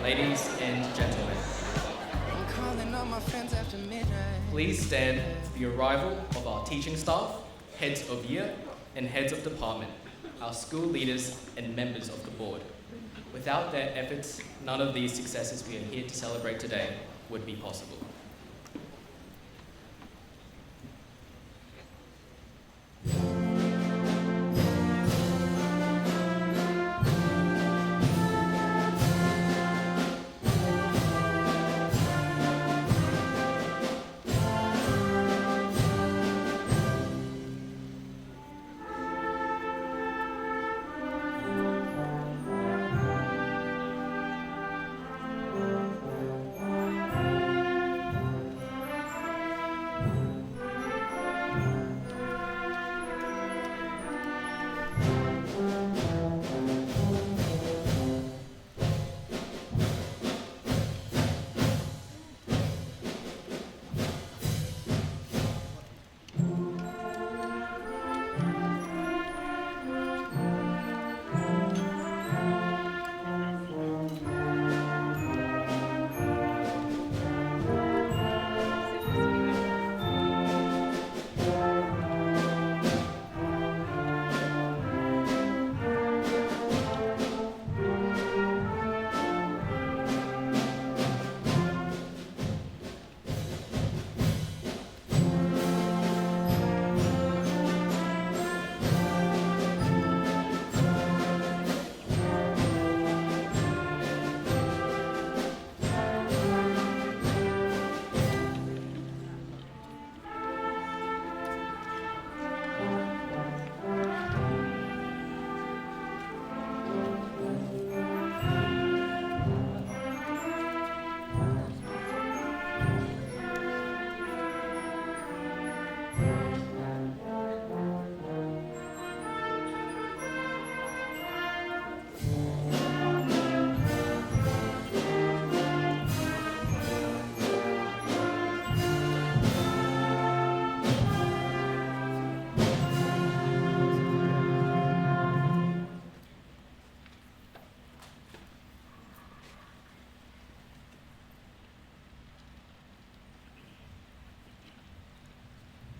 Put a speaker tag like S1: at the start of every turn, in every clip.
S1: Ladies and gentlemen, please stand for the arrival of our teaching staff, heads of year, and heads of department, our school leaders and members of the board. Without their efforts, none of these successes we are here to celebrate today would be possible.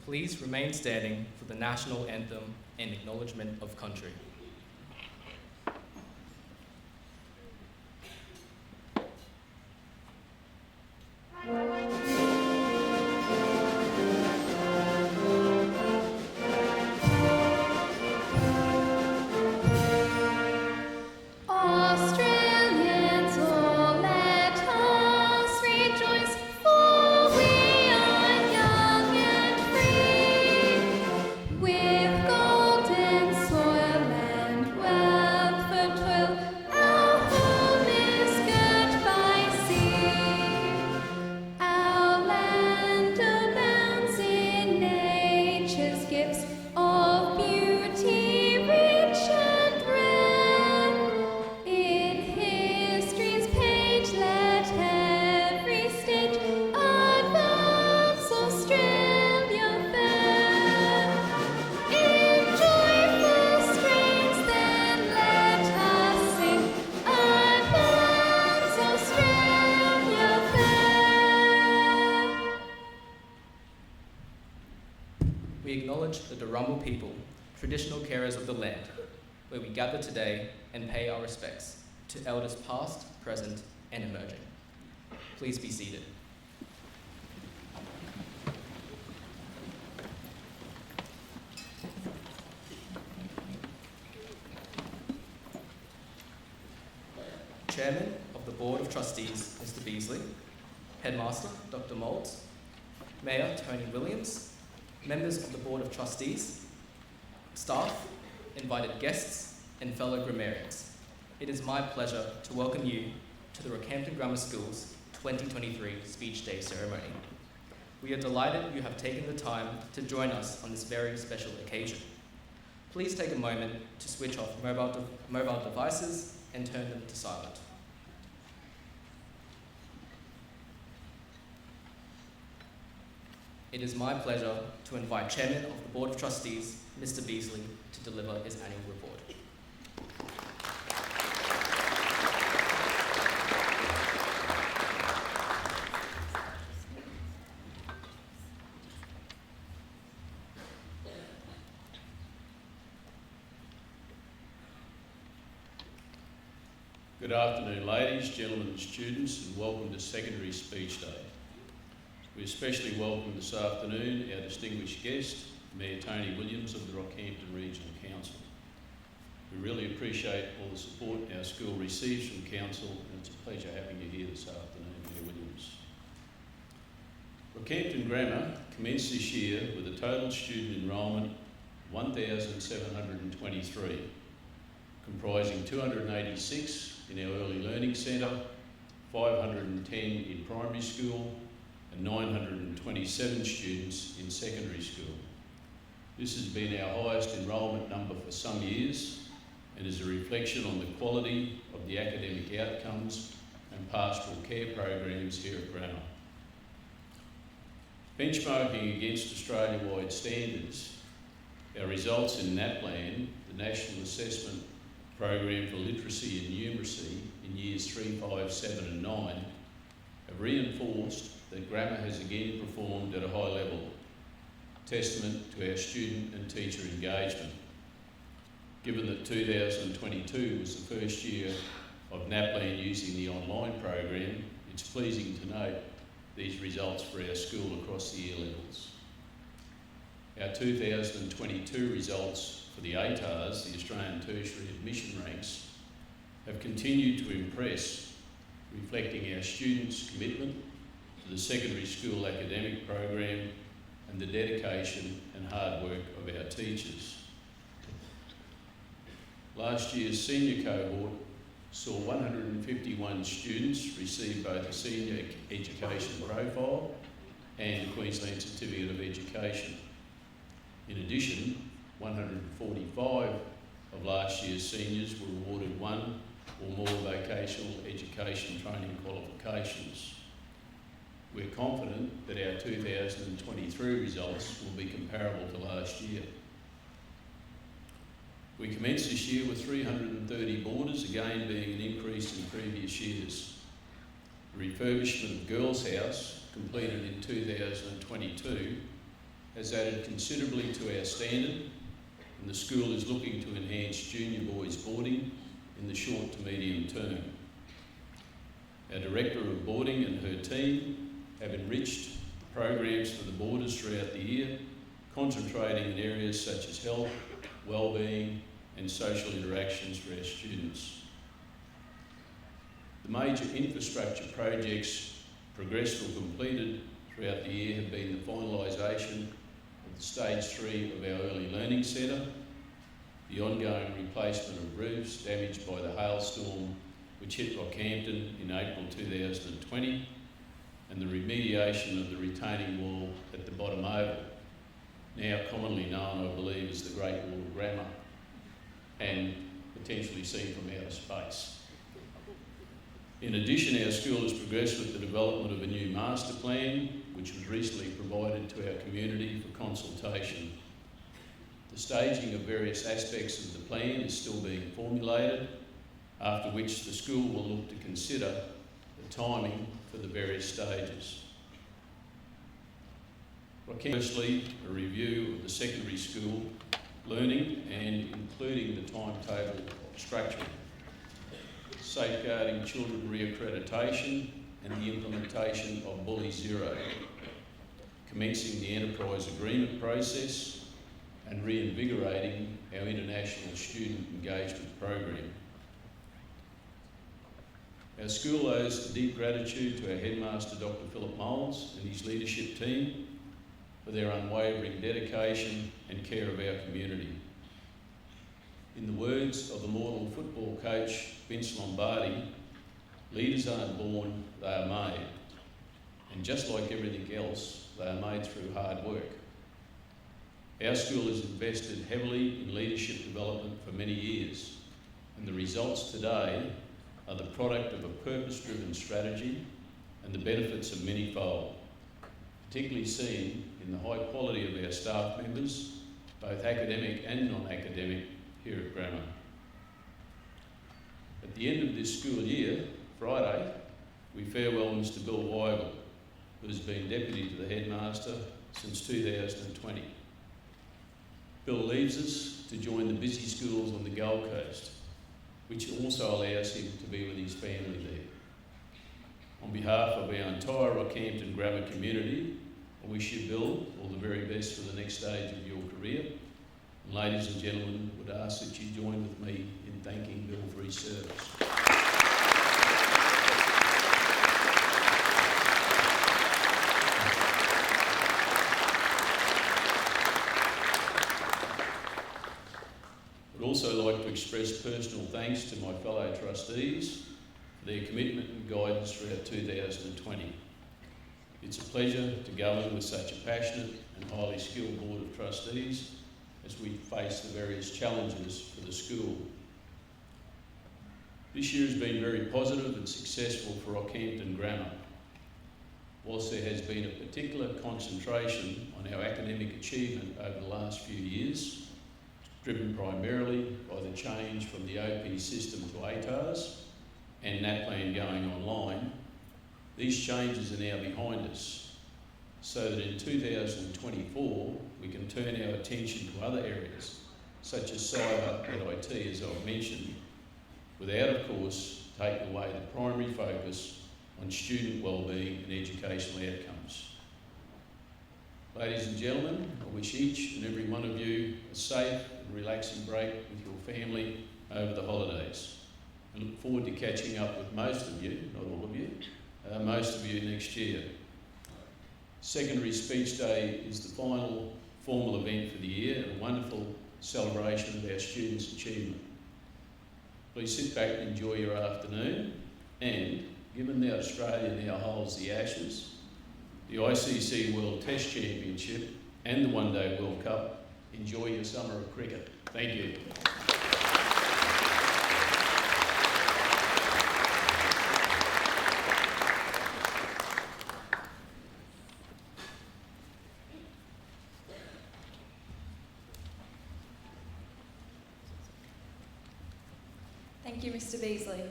S1: Please remain standing for the national anthem and acknowledgement of country. We acknowledge the Durrumbul people traditional carers of the land, where we gather today and pay our respects to elders past, present, and emerging. Please be seated. Chairman of the Board of Trustees, Mr. Beasley, Headmaster, Dr. Moulds, Mayor Tony Williams, members of the Board of Trustees, staff, invited guests, and fellow grammarians. It is my pleasure to welcome you to the Rockhampton Grammar School's 2023 Speech Day ceremony. We are delighted you have taken the time to join us on this very special occasion. Please take a moment to switch off mobile devices and turn them to silent. It is my pleasure to invite Chairman of the Board of Trustees, Mr. Beasley, to deliver his annual report.
S2: Good afternoon, ladies, gentlemen and students, and welcome to Secondary Speech Day. We especially welcome this afternoon our distinguished guest, Mayor Tony Williams of the Rockhampton Regional Council. We really appreciate all the support our school receives from Council, and it's a pleasure having you here this afternoon, Mayor Williams. Rockhampton Grammar commenced this year with a total student enrolment of 1,723, comprising 286 in our Early Learning Centre, 510 in primary school, and 927 students in secondary school. This has been our highest enrolment number for some years and is a reflection on the quality of the academic outcomes and pastoral care programs here at Grammar. Benchmarking against Australia-wide standards, our results in NAPLAN, the National Assessment Program for Literacy and Numeracy in years 3, 5, 7 and 9, have reinforced that Grammar has again performed at a high level, testament to our student and teacher engagement. Given that 2022 was the first year of NAPLAN using the online program, it's pleasing to note these results for our school across the year levels. Our 2022 results for the ATARs, the Australian Tertiary Admission Ranks, have continued to impress, reflecting our students' commitment to the secondary school academic program and the dedication and hard work of our teachers. Last year's senior cohort saw 151 students receive both a Senior Education Profile and a Queensland Certificate of Education. In addition, 145 of last year's seniors were awarded one or more vocational education training qualifications. We're confident that our 2023 results will be comparable to last year. We commenced this year with 330 boarders, again being an increase in previous years. The refurbishment of Girls' House, completed in 2022, has added considerably to our standard, and the school is looking to enhance junior boys boarding in the short to medium term. Our Director of Boarding and her team have enriched the programs for the boarders throughout the year, concentrating in areas such as health, wellbeing and social interactions for our students. The major infrastructure projects progressed or completed throughout the year have been the finalisation of the Stage 3 of our Early Learning Centre, the ongoing replacement of roofs damaged by the hailstorm which hit Rockhampton in April 2020, and the remediation of the retaining wall at the bottom oval, now commonly known, I believe, as the Great Wall of Grammar, and potentially seen from outer space. In addition, our school has progressed with the development of a new master plan, which was recently provided to our community for consultation. The staging of various aspects of the plan is still being formulated, after which the school will look to consider the timing for the various stages. Firstly, a review of the secondary school learning and including the timetable structure, safeguarding children reaccreditation and the implementation of Bully Zero, commencing the enterprise agreement process and reinvigorating our international student engagement program. Our school owes deep gratitude to our headmaster, Dr. Philip Moulds, and his leadership team for their unwavering dedication and care of our community. In the words of the mortal football coach, Vince Lombardi, leaders aren't born, they are made. And just like everything else, they are made through hard work. Our school has invested heavily in leadership development for many years, and the results today are the product of a purpose-driven strategy and the benefits of many-fold, particularly seen in the high quality of our staff members, both academic and non-academic, here at Grammar. At the end of this school year, Friday, we farewell Mr. Bill Weigel, who has been Deputy to the Headmaster since 2020. Bill leaves us to join the busy schools on the Gold Coast, which also allows him to be with his family there. On behalf of our entire Rockhampton Grammar community, I wish you, Bill, all the very best for the next stage of your career. And ladies and gentlemen, would ask that you join with me in thanking Bill for his service. I'd also like to express personal thanks to my fellow trustees for their commitment and guidance throughout 2020. It's a pleasure to govern with such a passionate and highly skilled board of trustees as we face the various challenges for the school. This year has been very positive and successful for Rockhampton Grammar. Whilst there has been a particular concentration on our academic achievement over the last few years, driven primarily by the change from the OP system to ATARS and NAPLAN going online, these changes are now behind us, so that in 2024 we can turn our attention to other areas, such as cyber and IT, as I've mentioned, without, of course, taking away the primary focus on student wellbeing and educational outcomes. Ladies and gentlemen, I wish each and every one of you a safe and relaxing break with your family over the holidays. I look forward to catching up with most of you, not all of you, most of you next year. Secondary Speech Day is the final formal event for the year and a wonderful celebration of our students' achievement. Please sit back and enjoy your afternoon, and given that Australia now holds the Ashes, the ICC World Test Championship and the One Day World Cup, enjoy your summer of cricket. Thank you.
S3: Thank you, Mr. Beasley.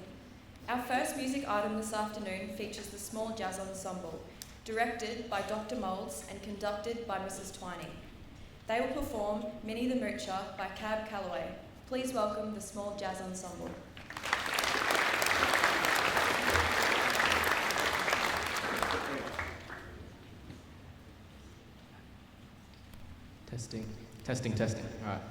S3: Our first music item this afternoon features the Small Jazz Ensemble, directed by Dr. Moulds and conducted by Mrs. Twining. They will perform Minnie the Moocher by Cab Calloway. Please welcome the Small Jazz Ensemble.
S1: Testing, testing, testing. All right.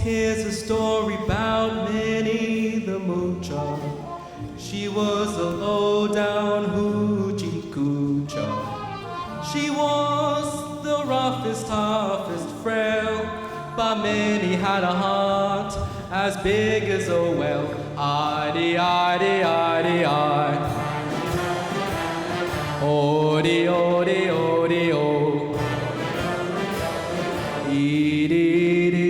S4: Here's a story about Minnie the Moocher. She was a low-down hoochie coocher. She was the roughest, toughest, frail, but many had a heart as big as a whale. I-de-I-de-I-de-I. O-de-o-de-o-de-o. E-de-de-de.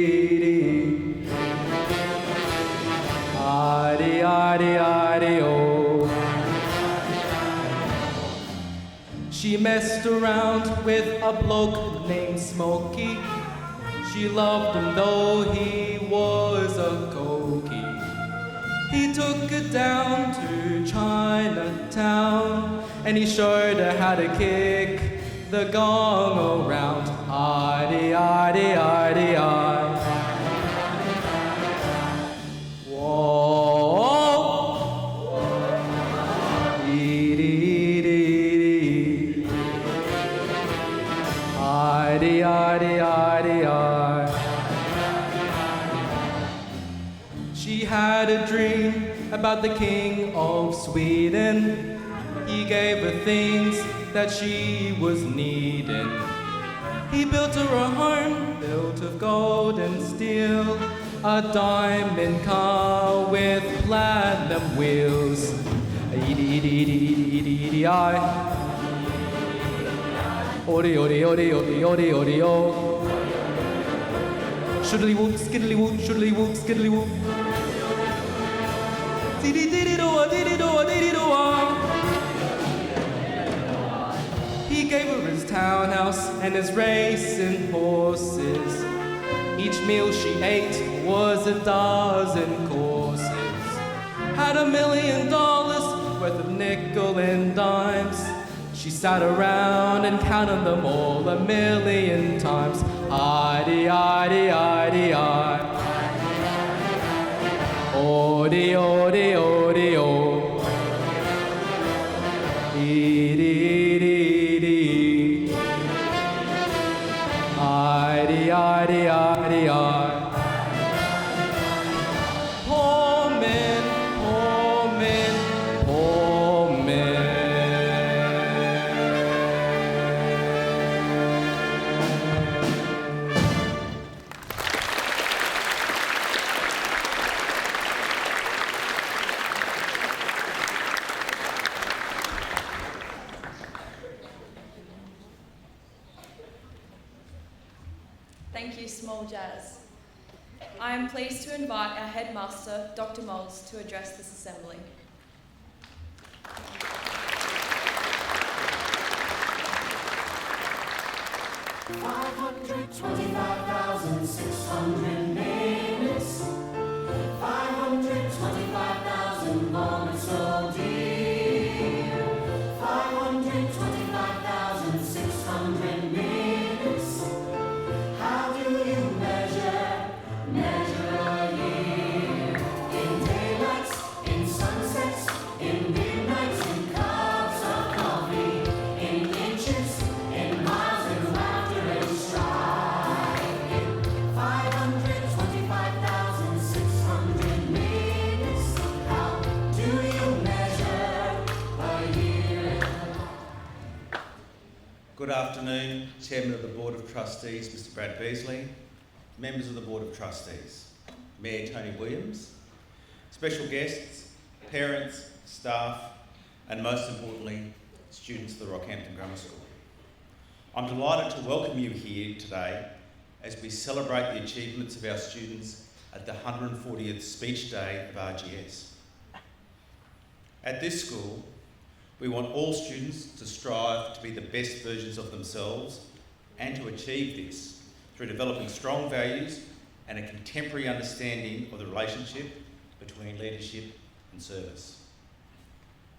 S4: I-de-I-de-I-de-o. She messed around with a bloke named Smokey. She loved him though he was a cokey. He took her down to Chinatown and he showed her how to kick the gong around. I-de-I-de-I-de-I. Whoa. E-de-de-de. I-de-I-de-I-de-I. She had a dream about the King of Sweden. He gave her things that she was needing. He built her a home built of gold and steel, a diamond car with platinum wheels. E-de-de-de-de-de-de-I. Odi-odi-odi-odi-odi-odi-o. Shoodly-whoop, skiddly-whoop, shoodly-whoop, skiddly-whoop. Dee-dee-dee-dee-do-a, dee-dee-do-a, dee-dee-do-a. He gave her his townhouse and his racing horses. Each meal she ate was a dozen courses. Had $1 million worth of nickel and dimes. She sat around and counted them all 1,000,000 times. I-de-I-de-I-de-I. O-de-o-de-o-de-o. E-de-de-de. I-de-I-de-I-de-I. Poor men, poor men, poor men.
S3: Thank you, Small Jazz. I am pleased to invite our headmaster, Dr. Moulds, to address this assembly.
S5: 525,600 minutes, 525,000 moments so dear, 525,600 minutes. How do you measure a year? In daylights, in sunsets, in midnights, in cups of coffee, in inches, in miles, in laughter and strife. 525,600 minutes. How do you measure a year?
S6: Good afternoon, Chairman of the Board of Trustees, Mr Brad Beasley, members of the Board of Trustees, Mayor Tony Williams, special guests, parents, staff, and most importantly, students of the Rockhampton Grammar School. I'm delighted to welcome you here today as we celebrate the achievements of our students at the 140th Speech Day of RGS. At this school, we want all students to strive to be the best versions of themselves and to achieve this through developing strong values and a contemporary understanding of the relationship between leadership and service.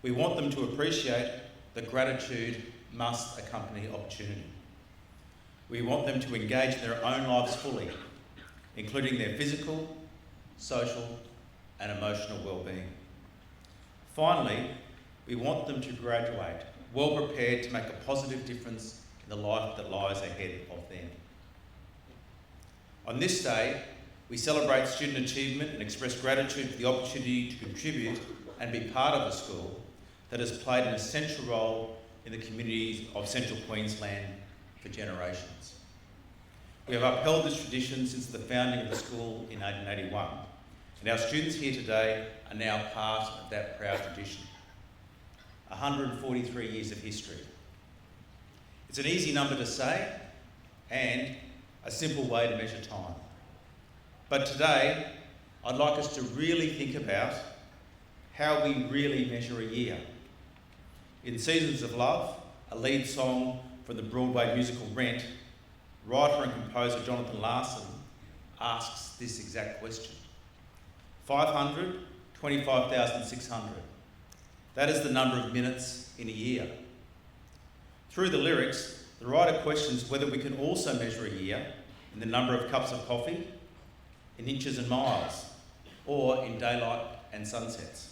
S6: We want them to appreciate that gratitude must accompany opportunity. We want them to engage in their own lives fully, including their physical, social and emotional well-being. Finally, we want them to graduate well prepared to make a positive difference in the life that lies ahead of them. On this day, we celebrate student achievement and express gratitude for the opportunity to contribute and be part of a school that has played an essential role in the communities of Central Queensland for generations. We have upheld this tradition since the founding of the school in 1881, and our students here today are now part of that proud tradition. 143 years of history. It's an easy number to say and a simple way to measure time. But today, I'd like us to really think about how we really measure a year. In Seasons of Love, a lead song from the Broadway musical Rent, writer and composer Jonathan Larson asks this exact question. 500, 25,600. That is the number of minutes in a year. Through the lyrics, the writer questions whether we can also measure a year in the number of cups of coffee, in inches and miles, or in daylight and sunsets.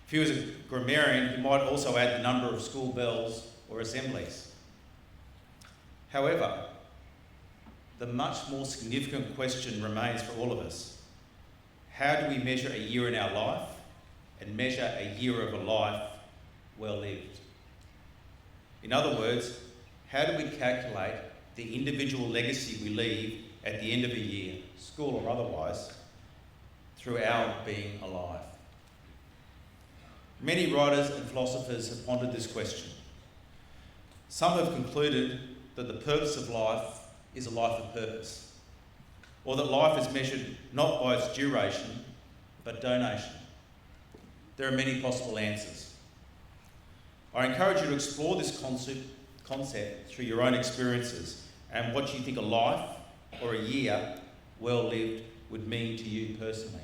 S6: If he was a grammarian, he might also add the number of school bells or assemblies. However, the much more significant question remains for all of us. How do we measure a year in our life and measure a year of a life well lived? In other words, how do we calculate the individual legacy we leave at the end of a year, school or otherwise, through our being alive? Many writers and philosophers have pondered this question. Some have concluded that the purpose of life is a life of purpose, or that life is measured not by its duration, but donation. There are many possible answers. I encourage you to explore this concept through your own experiences and what you think a life or a year well lived would mean to you personally.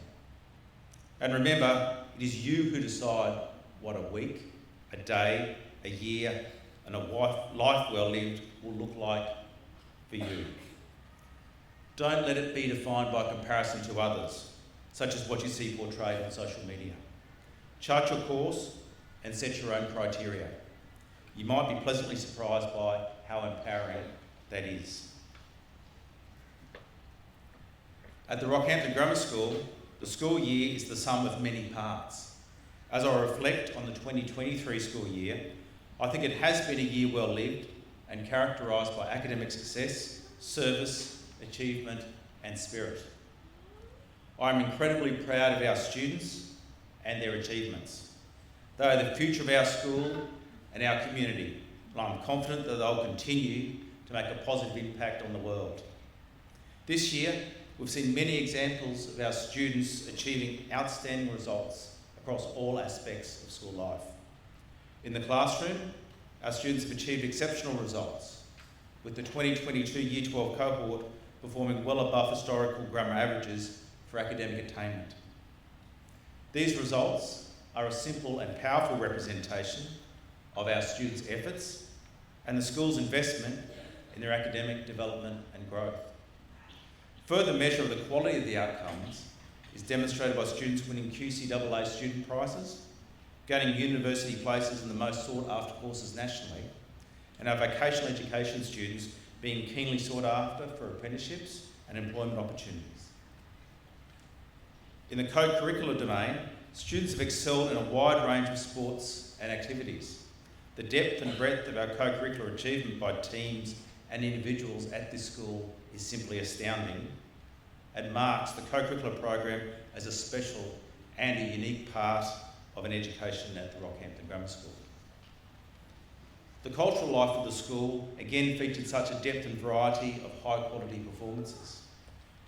S6: And remember, it is you who decide what a week, a day, a year, and a life well lived will look like for you. Don't let it be defined by comparison to others, such as what you see portrayed on social media. Chart your course and set your own criteria. You might be pleasantly surprised by how empowering that is. At the Rockhampton Grammar School, the school year is the sum of many parts. As I reflect on the 2023 school year, I think it has been a year well lived and characterised by academic success, service, achievement and spirit. I am incredibly proud of our students and their achievements. They are the future of our school and our community, and I'm confident that they'll continue to make a positive impact on the world. This year, we've seen many examples of our students achieving outstanding results across all aspects of school life. In the classroom, our students have achieved exceptional results, with the 2022 Year 12 cohort performing well above historical grammar averages for academic attainment. These results are a simple and powerful representation of our students' efforts and the school's investment in their academic development and growth. Further measure of the quality of the outcomes is demonstrated by students winning QCAA student prizes, gaining university places in the most sought after courses nationally, and our vocational education students being keenly sought after for apprenticeships and employment opportunities. In the co-curricular domain, students have excelled in a wide range of sports and activities. The depth and breadth of our co-curricular achievement by teams and individuals at this school is simply astounding and marks the co-curricular program as a special and a unique part of an education at the Rockhampton Grammar School. The cultural life of the school again featured such a depth and variety of high quality performances,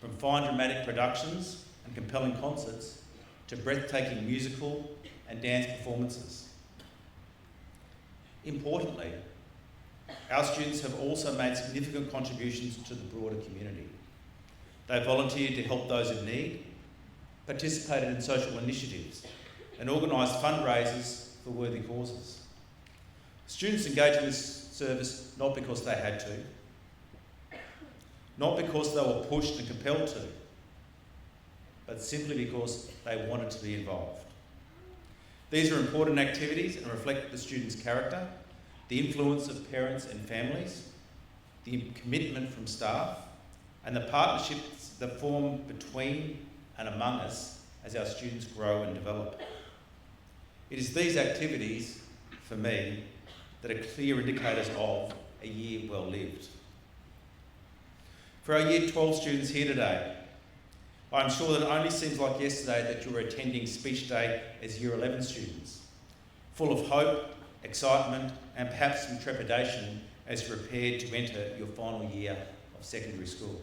S6: from fine dramatic productions and compelling concerts to breathtaking musical and dance performances. Importantly, our students have also made significant contributions to the broader community. They volunteered to help those in need, participated in social initiatives, and organised fundraisers for worthy causes. Students engaged in this service not because they had to, not because they were pushed and compelled to, but simply because they wanted to be involved. These are important activities and reflect the students' character, the influence of parents and families, the commitment from staff, and the partnerships that form between and among us as our students grow and develop. It is these activities, for me, that are clear indicators of a year well lived. For our Year 12 students here today, I'm sure that it only seems like yesterday that you were attending Speech Day as Year 11 students, full of hope, excitement, and perhaps some trepidation as you prepared to enter your final year of secondary school.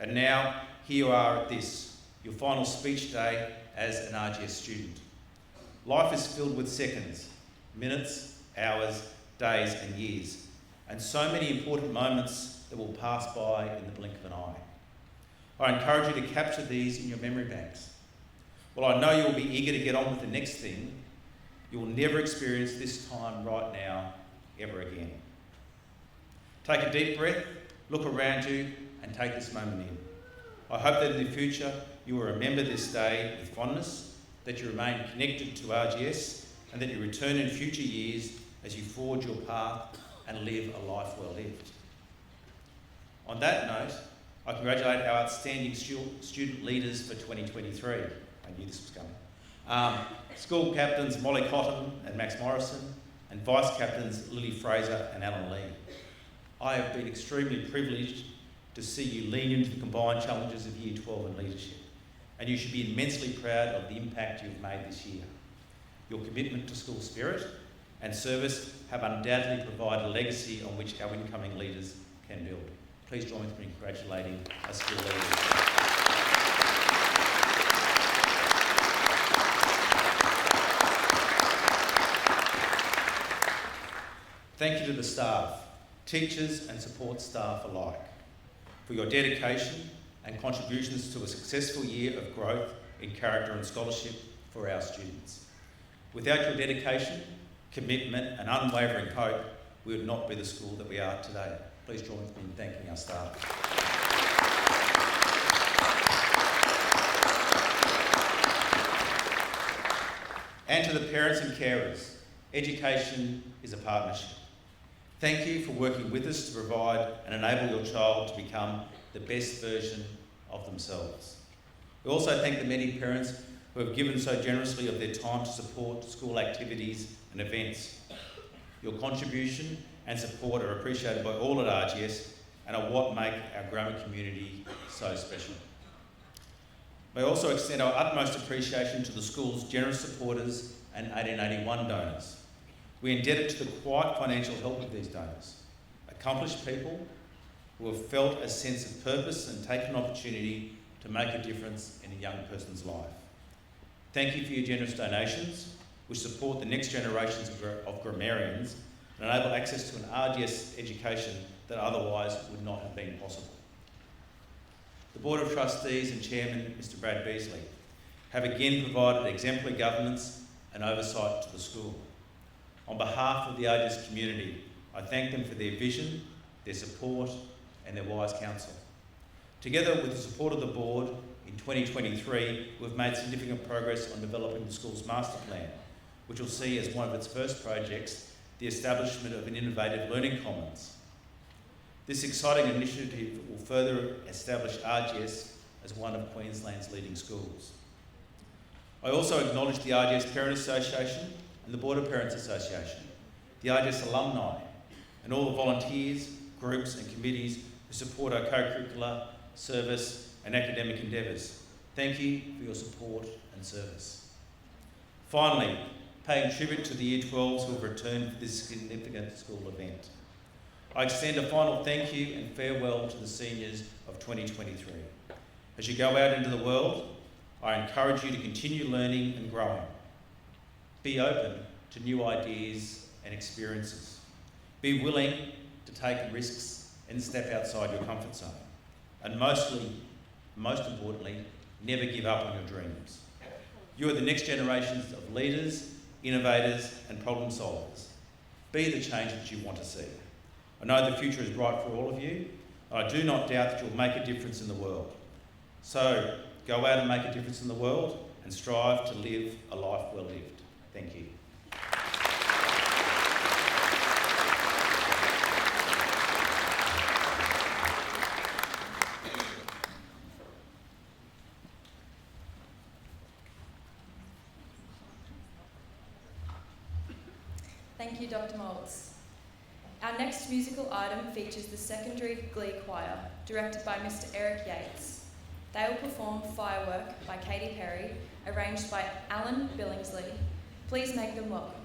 S6: And now, here you are at this, your final speech day as an RGS student. Life is filled with seconds, minutes, hours, days and years, and so many important moments that will pass by in the blink of an eye. I encourage you to capture these in your memory banks. While I know you will be eager to get on with the next thing, you will never experience this time right now ever again. Take a deep breath, look around you and take this moment in. I hope that in the future you will remember this day with fondness, that you remain connected to RGS and that you return in future years as you forge your path and live a life well lived. On that note, I congratulate our outstanding student leaders for 2023. I knew this was coming. School captains Molly Cotton and Max Morrison, and vice captains Lily Fraser and Alan Lee. I have been extremely privileged to see you lean into the combined challenges of Year 12 and leadership, and you should be immensely proud of the impact you've made this year. Your commitment to school spirit and service have undoubtedly provided a legacy on which our incoming leaders can build. Please join with me in congratulating our school leaders. Thank you to the staff, teachers and support staff alike, for your dedication and contributions to a successful year of growth in character and scholarship for our students. Without your dedication, commitment and unwavering hope, we would not be the school that we are today. Please join with me in thanking our staff. And to the parents and carers, education is a partnership. Thank you for working with us to provide and enable your child to become the best version of themselves. We also thank the many parents who have given so generously of their time to support school activities and events. Your contribution and support are appreciated by all at RGS and are what make our growing community so special. May also extend our utmost appreciation to the school's generous supporters and 1881 donors. We are indebted to the quiet financial help of these donors, accomplished people who have felt a sense of purpose and taken an opportunity to make a difference in a young person's life. Thank you for your generous donations, which support the next generations of grammarians and enable access to an RGS education that otherwise would not have been possible. The Board of Trustees and Chairman, Mr. Brad Beasley, have again provided exemplary governance and oversight to the school. On behalf of the RGS community, I thank them for their vision, their support and their wise counsel. Together with the support of the Board, in 2023, we've made significant progress on developing the school's master plan, which will see as one of its first projects the establishment of an innovative learning commons. This exciting initiative will further establish RGS as one of Queensland's leading schools. I also acknowledge the RGS Parent Association and the Board of Parents Association, the RGS alumni, and all the volunteers, groups and committees who support our co-curricular, service and academic endeavours. Thank you for your support and service. Finally, paying tribute to the Year 12s who have returned for this significant school event. I extend a final thank you and farewell to the seniors of 2023. As you go out into the world, I encourage you to continue learning and growing. Be open to new ideas and experiences. Be willing to take risks and step outside your comfort zone. And most importantly, never give up on your dreams. You are the next generations of leaders, innovators and problem solvers. Be the change that you want to see. I know the future is bright for all of you, and I do not doubt that you'll make a difference in the world. So, go out and make a difference in the world and strive to live a life well lived. Thank you.
S3: Thank you, Dr. Moulds. Our next musical item features the Secondary Glee Choir, directed by Mr. Eric Yates. They will perform Firework by Katy Perry, arranged by Alan Billingsley. Please make them welcome.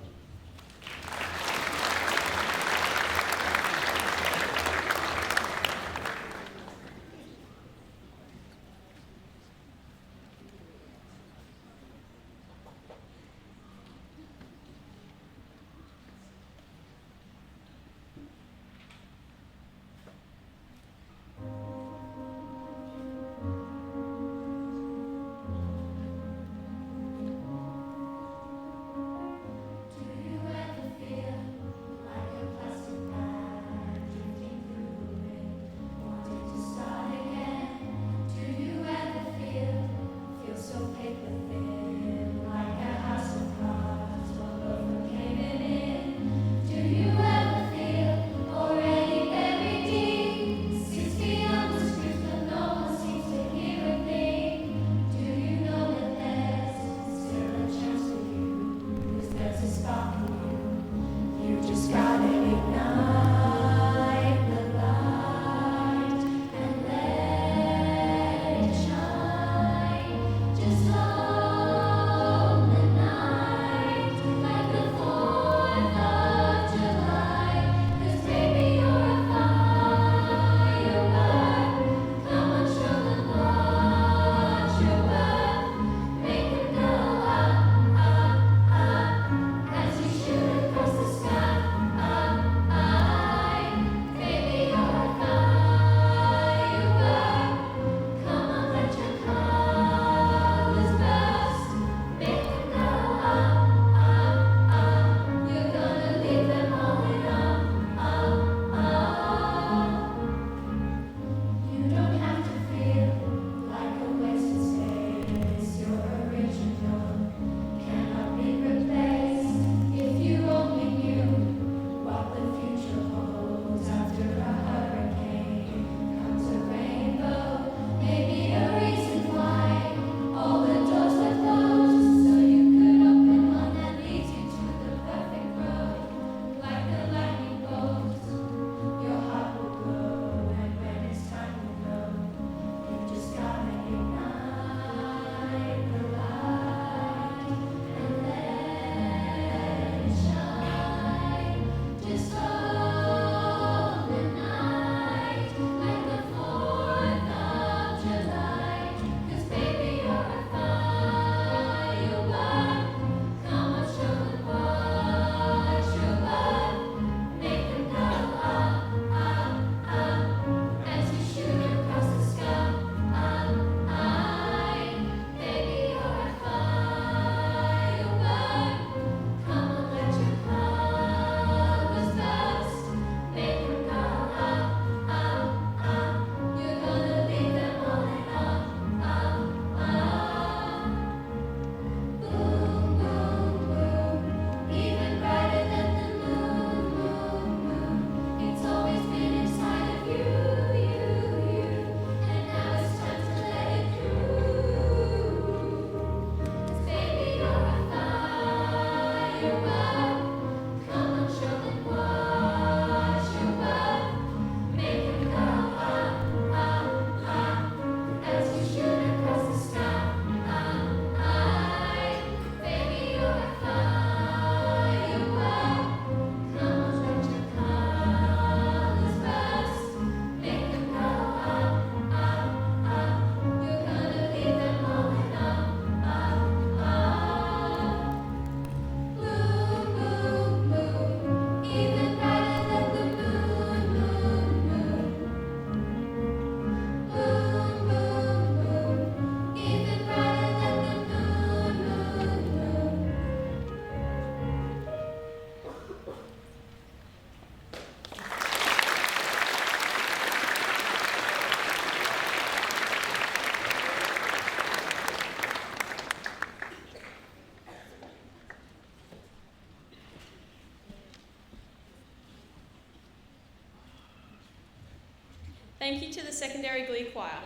S7: Thank you to the Secondary Glee Choir.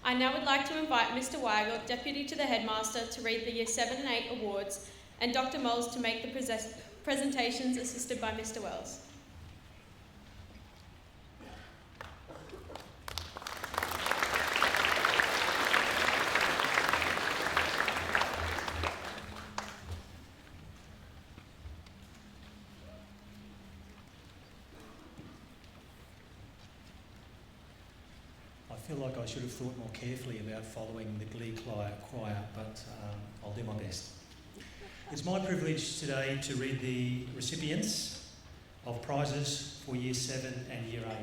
S7: I now would like to invite Mr. Weigel, Deputy to the Headmaster, to read the Year 7 and 8 awards, and Dr. Moles to make the Presentations assisted by Mr. Wells.
S8: I feel like I should have thought more carefully about following the Glee choir, but I'll do my best. It's my privilege today to read the recipients of prizes for Year 7 and Year 8.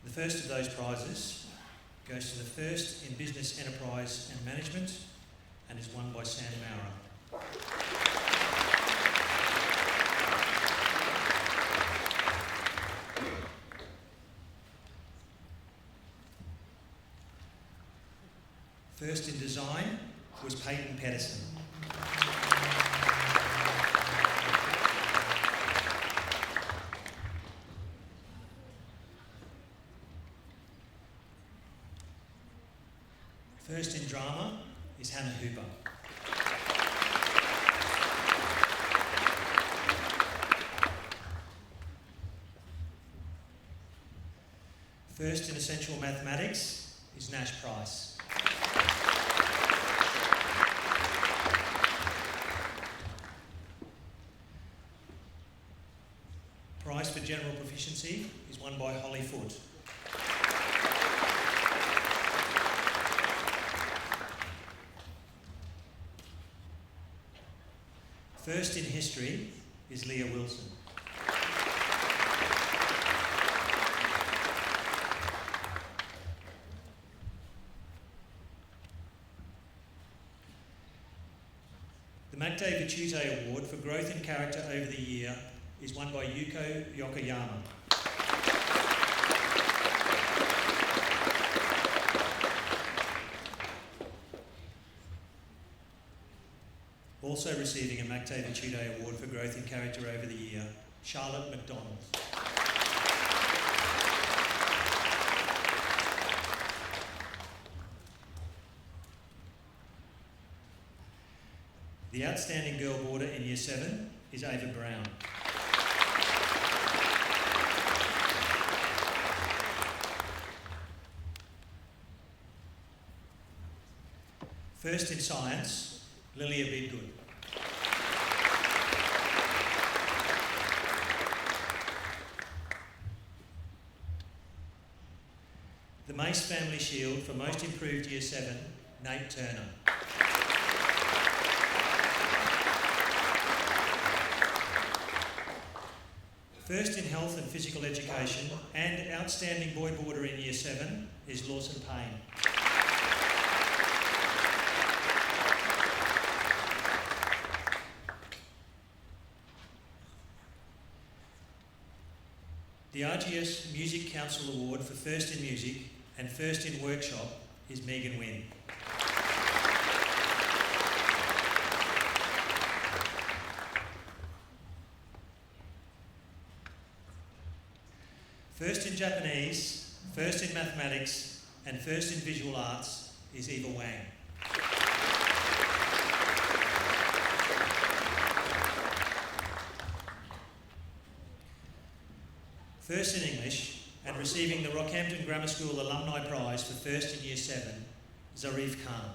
S8: The first of those prizes goes to the first in Business Enterprise and Management and is won by Sam Maurer. First in Design was Peyton Pedersen. First in Drama is Hannah Hooper. First in Essential Mathematics is Nash Price. Prize for General Proficiency is won by Holly Foote. First in History is Leah Wilson. The MacDay Vachute Award for Growth in Character over the Year is won by Yuko Yokoyama. Also receiving a MacDay Vachute Award for Growth in Character over the Year, Charlotte McDonald. The Outstanding Girl Boarder in Year 7 is Ava Brown. First in Science, Lilia Bidgood. The Mace Family Shield for Most Improved Year 7, Nate Turner. First in Health and Physical Education and Outstanding Boy Boarder in Year 7 is Lawson Payne. The RGS Music Council Award for First in Music and First in Workshop is Megan Wynn. First in Japanese, First in Mathematics and First in Visual Arts is Eva Wang. First in English and receiving the Rockhampton Grammar School Alumni Prize for First in Year 7, Zarif Khan.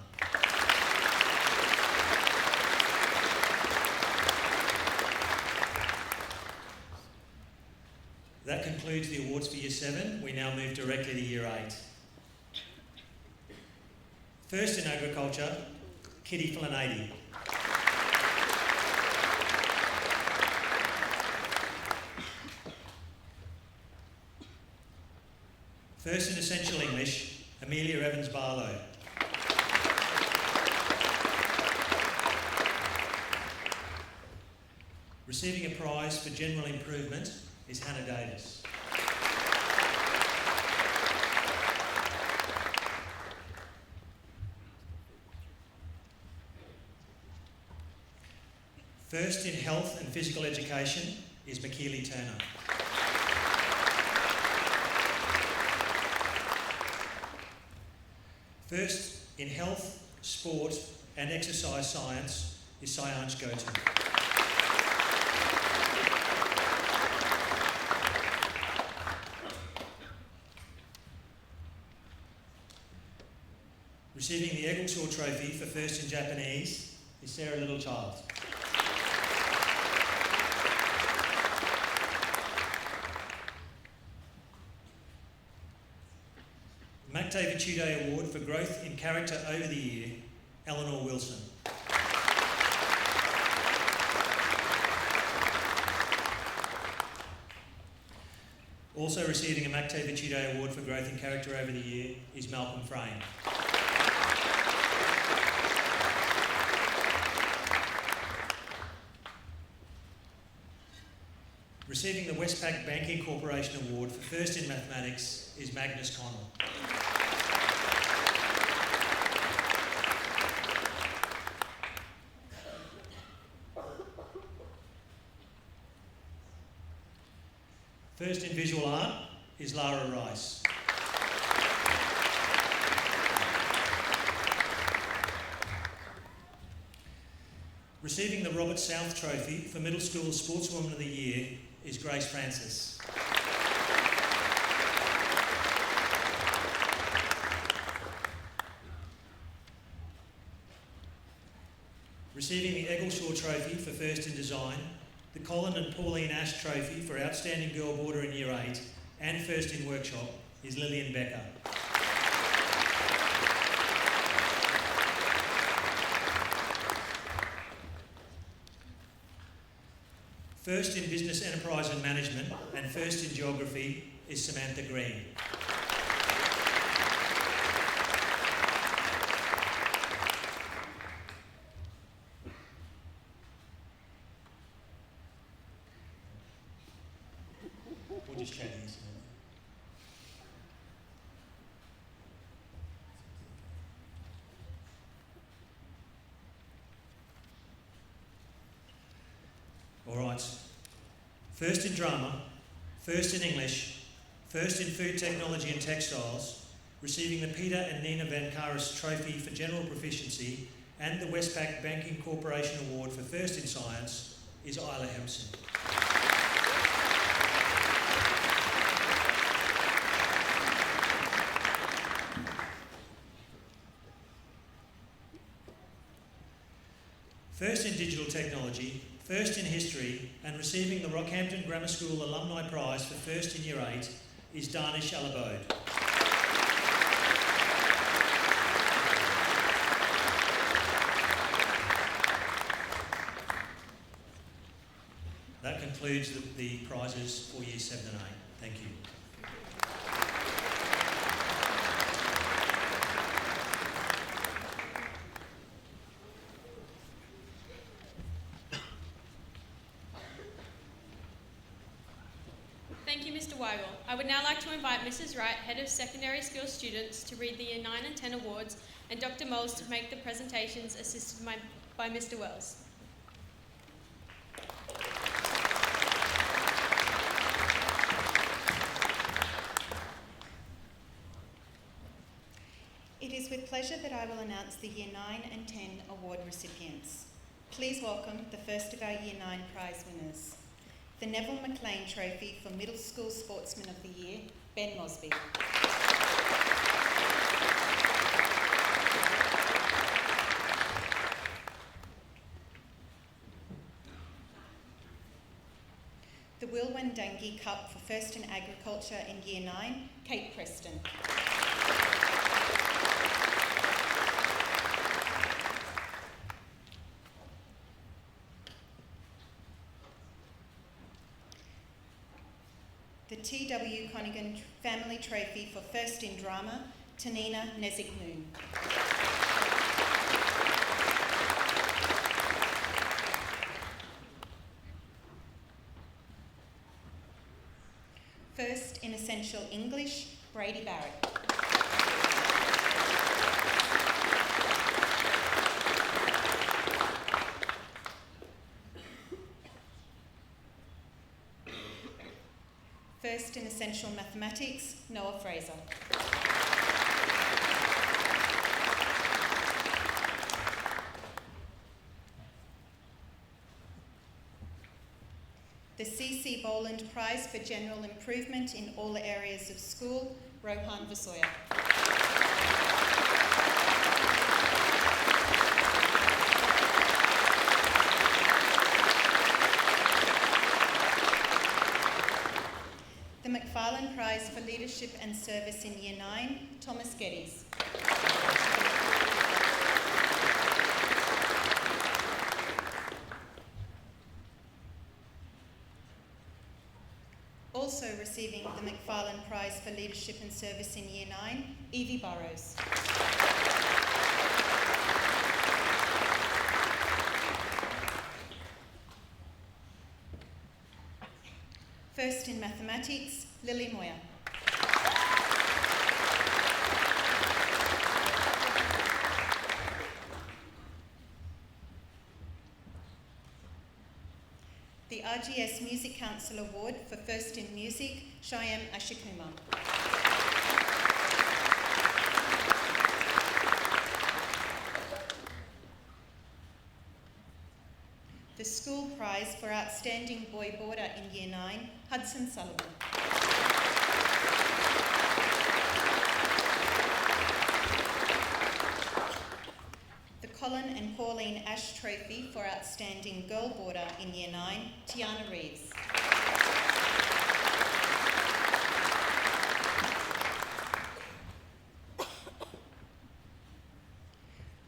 S8: That concludes the awards for Year 7. We now move directly to Year 8. First in Agriculture, Kitty Flanady. First in Essential English, Amelia Evans Barlow. Receiving a prize for general improvement is Hannah Davis. First in Health and Physical Education is McKeely Turner. First in Health, Sport and Exercise Science is Sayanj Gautam. Receiving the Eggleshaw Trophy for first in Japanese is Sarah Littlechild. The Mactay Vitude Award for growth in character over the year, Eleanor Wilson. Also receiving a Mactay Vitude Award for growth in character over the year is Malcolm Frame. Receiving the Westpac Banking Corporation Award for first in mathematics is Magnus Connell. First in visual art is Lara Rice. Receiving the Robert South Trophy for Middle School Sportswoman of the Year is Grace Francis. Receiving the Eggleshaw Trophy for first in design, the Colin and Pauline Ash Trophy for outstanding girl boarder in Year 8 and first in workshop is Lillian Becker. First in Business Enterprise and Management and first in Geography is Samantha Green. We'll just chat here, Samantha. All right. First in drama, first in English, first in food technology and textiles, receiving the Peter and Nina Van Karis Trophy for general proficiency and the Westpac Banking Corporation Award for first in science is Isla Hempson. First in digital technology, first in history, and receiving the Rockhampton Grammar School Alumni Prize for first in Year 8 is Danish Alabode. That concludes the prizes for Year 7 and 8. Thank you.
S7: Thank you, Mr. Weigel. I would now like to invite Mrs. Wright, Head of Secondary School Students, to read the Year 9 and 10 awards, and Dr. Moles to make the presentations, assisted by Mr. Wells.
S9: It is with pleasure that I will announce the Year 9 and 10 award recipients. Please welcome the first of our Year 9 prize winners. The Neville McLean Trophy for Middle School Sportsman of the Year, Ben Mosby. The Will Wendangi Cup for First in Agriculture in Year 9, Kate Preston. The T.W. Conigan Family Trophy for First in Drama, Tanina Nezik-Noon. First in Essential English, Brady Barrett. First in Essential Mathematics, Noah Fraser. The C.C. Boland Prize for General Improvement in all areas of school, Rohan Vasoya. The McFarlane Prize for Leadership and Service in Year 9, Thomas Geddes. Also receiving the McFarlane Prize for Leadership and Service in Year 9, Evie Burrows. First in Mathematics, Lily Moyer. The RGS Music Council Award for First in Music, Shyam Ashikuma. The School Prize for Outstanding Boy Boarder in Year 9, Hudson Sullivan. The Colin and Pauline Ash Trophy for Outstanding Girl Boarder in Year 9, Tiana Reeves.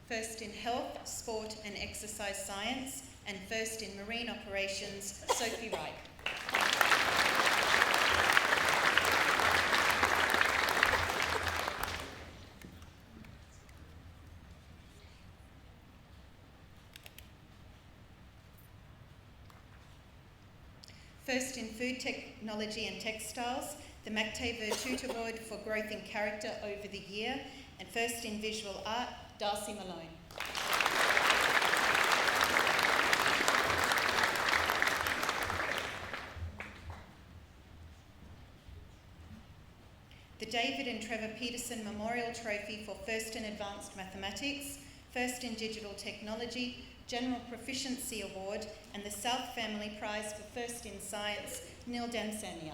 S9: First in Health, Sport and Exercise Science, and First in Marine Operations, Sophie Wright. First in Food Technology and Textiles, the Mactay Virtute Award for Growth in Character over the year, and First in Visual Art, Darcy Malone. The David and Trevor Peterson Memorial Trophy for First in Advanced Mathematics, First in Digital Technology, General Proficiency Award, and the South Family Prize for First in Science, Neil Damsania.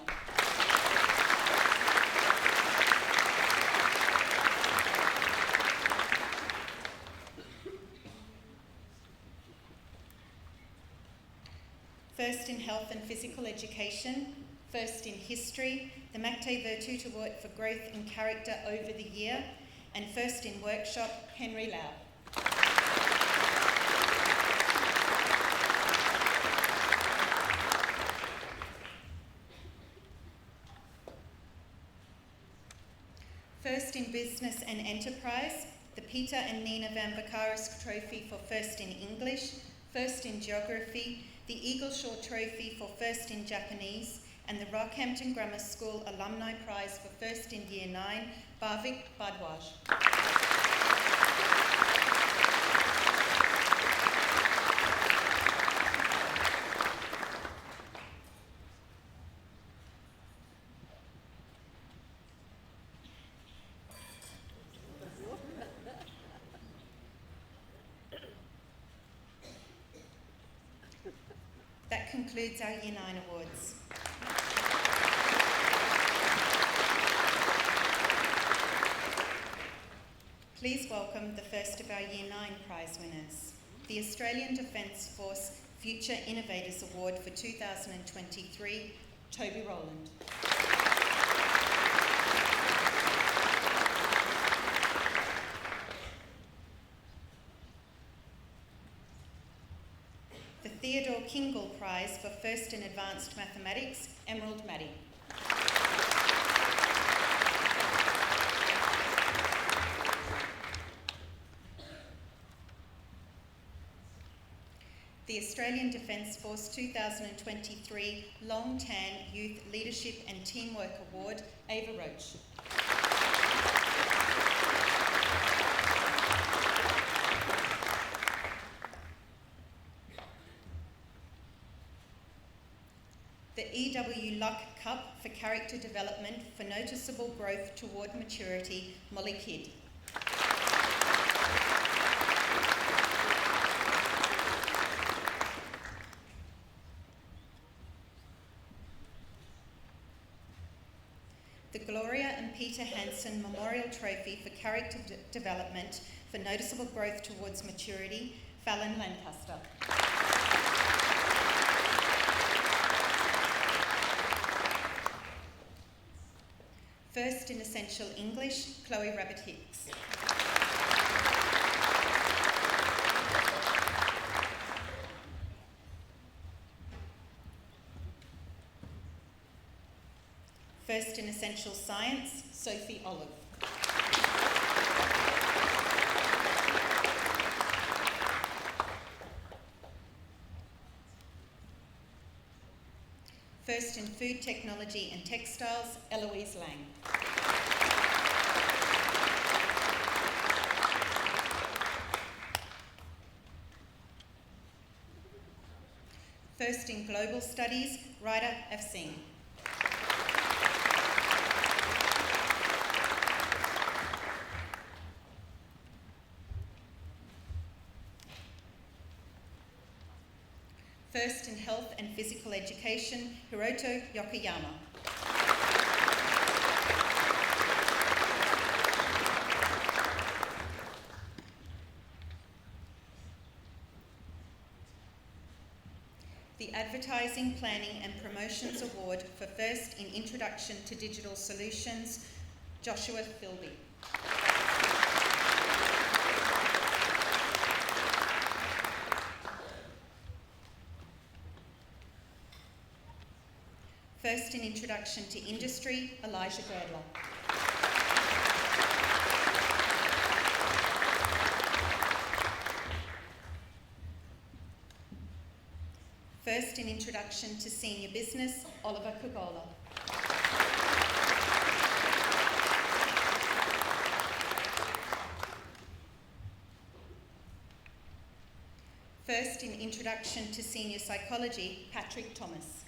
S9: First in Health and Physical Education, First in History, the Mactay Virtute Award for Growth in Character over the year, and First in Workshop, Henry Lau. First in Business and Enterprise, the Peter and Nina Vambakaris Trophy for First in English, First in Geography, the Eagleshaw Trophy for First in Japanese, and the Rockhampton Grammar School Alumni Prize for First in Year 9, Bhavik Bhardwaj. That concludes our Year 9 awards. Please welcome the first of our Year 9 prize winners, the Australian Defence Force Future Innovators Award for 2023, Toby Rowland. The Theodore Kingle Prize for First in Advanced Mathematics, Emerald Maddie. The Australian Defence Force 2023 Long Tan Youth Leadership and Teamwork Award, Ava Roach. The E.W. Luck Cup for Character Development for Noticeable Growth Toward Maturity, Molly Kidd. the Gloria and Peter Hansen Memorial Trophy for Character Development for Noticeable Growth Towards Maturity, Fallon Lancaster. First in Essential English, Chloe Rabbit-Hicks. First in Essential Science, Sophie Olive. First in Food Technology and Textiles, Eloise Lang. First in Global Studies, Ryder Afsing. First in Health and Physical Education, Hiroto Yokoyama. The Advertising, Planning and Promotions Award for First in Introduction to Digital Solutions, Joshua Philby. First in Introduction to Industry, Elijah Girdler. First in Introduction to Senior Business, Oliver Kogola. First in Introduction to Senior Psychology, Patrick Thomas.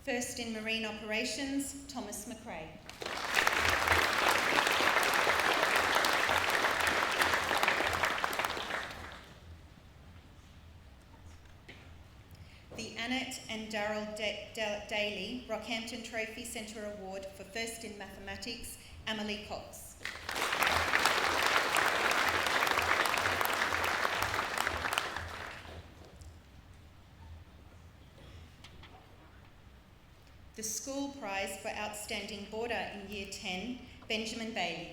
S9: First in Marine Operations, Thomas McRae. The Annette and Darrell Daly Rockhampton Trophy Centre Award for First in Mathematics, Amelie Cox. The School Prize for Outstanding Boarder in Year 10, Benjamin Bailey.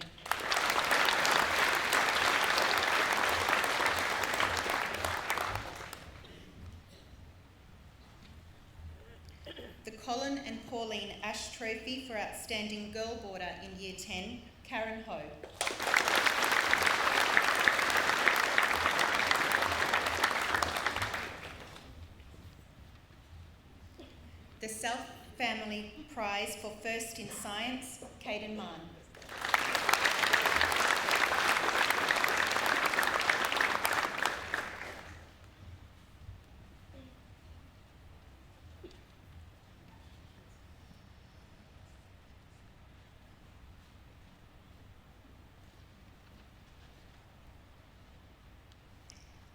S9: The Colin and Pauline Ash Trophy for Outstanding Girl Boarder in Year 10, Karen Ho. The South Family Prize for First in Science, Caden Mann.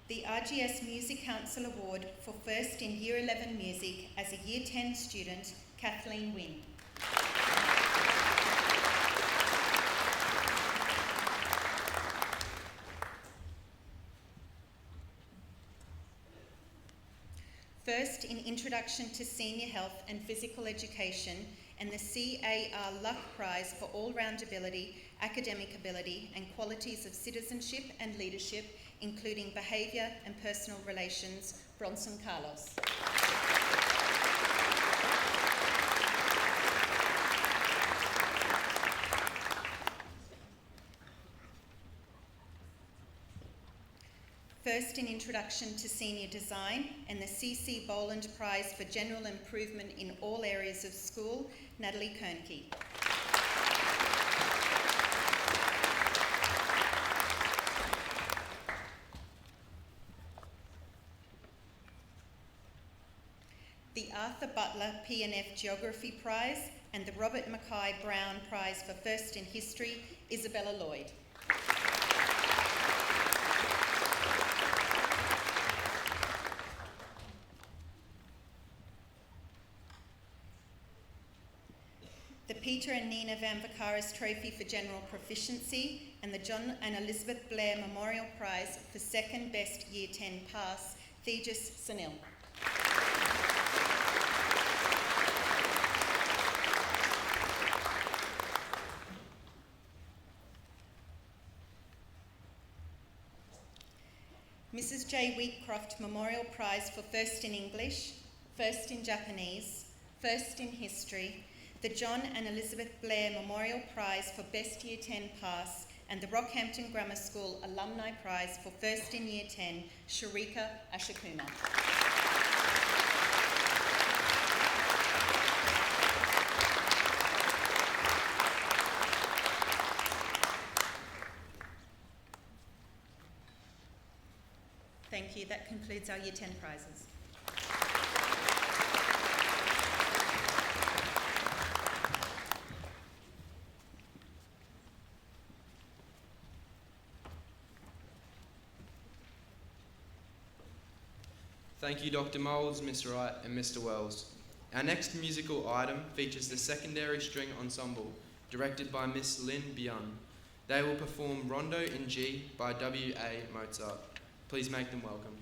S9: The RGS Music Council Award for First in Year 11 Music as a Year 10 student, Kathleen Wynne. First in Introduction to Senior Health and Physical Education and the CAR Luck Prize for All-Round Ability, Academic Ability and Qualities of Citizenship and Leadership, including Behaviour and Personal Relations, Bronson Carlos. First in Introduction to Senior Design and the CC Boland Prize for General Improvement in All Areas of School, Natalie Kernke. The Arthur Butler P&F Geography Prize and the Robert Mackay Brown Prize for First in History, Isabella Lloyd. Peter and Nina Van Vakaris Trophy for General Proficiency, and the John and Elizabeth Blair Memorial Prize for second best Year 10 pass, Thejas Sunil. Mrs. J. Wheatcroft Memorial Prize for first in English, first in Japanese, first in history, the John and Elizabeth Blair Memorial Prize for best Year 10 pass, and the Rockhampton Grammar School Alumni Prize for first in Year 10, Sharika Ashikuma. Thank you. That concludes our Year 10 prizes.
S4: Thank you, Dr. Moulds, Miss Wright and Mr. Wells. Our next musical item features the Secondary String Ensemble, directed by Miss Lynn Byun. They will perform Rondo in G by W.A. Mozart. Please make them welcome.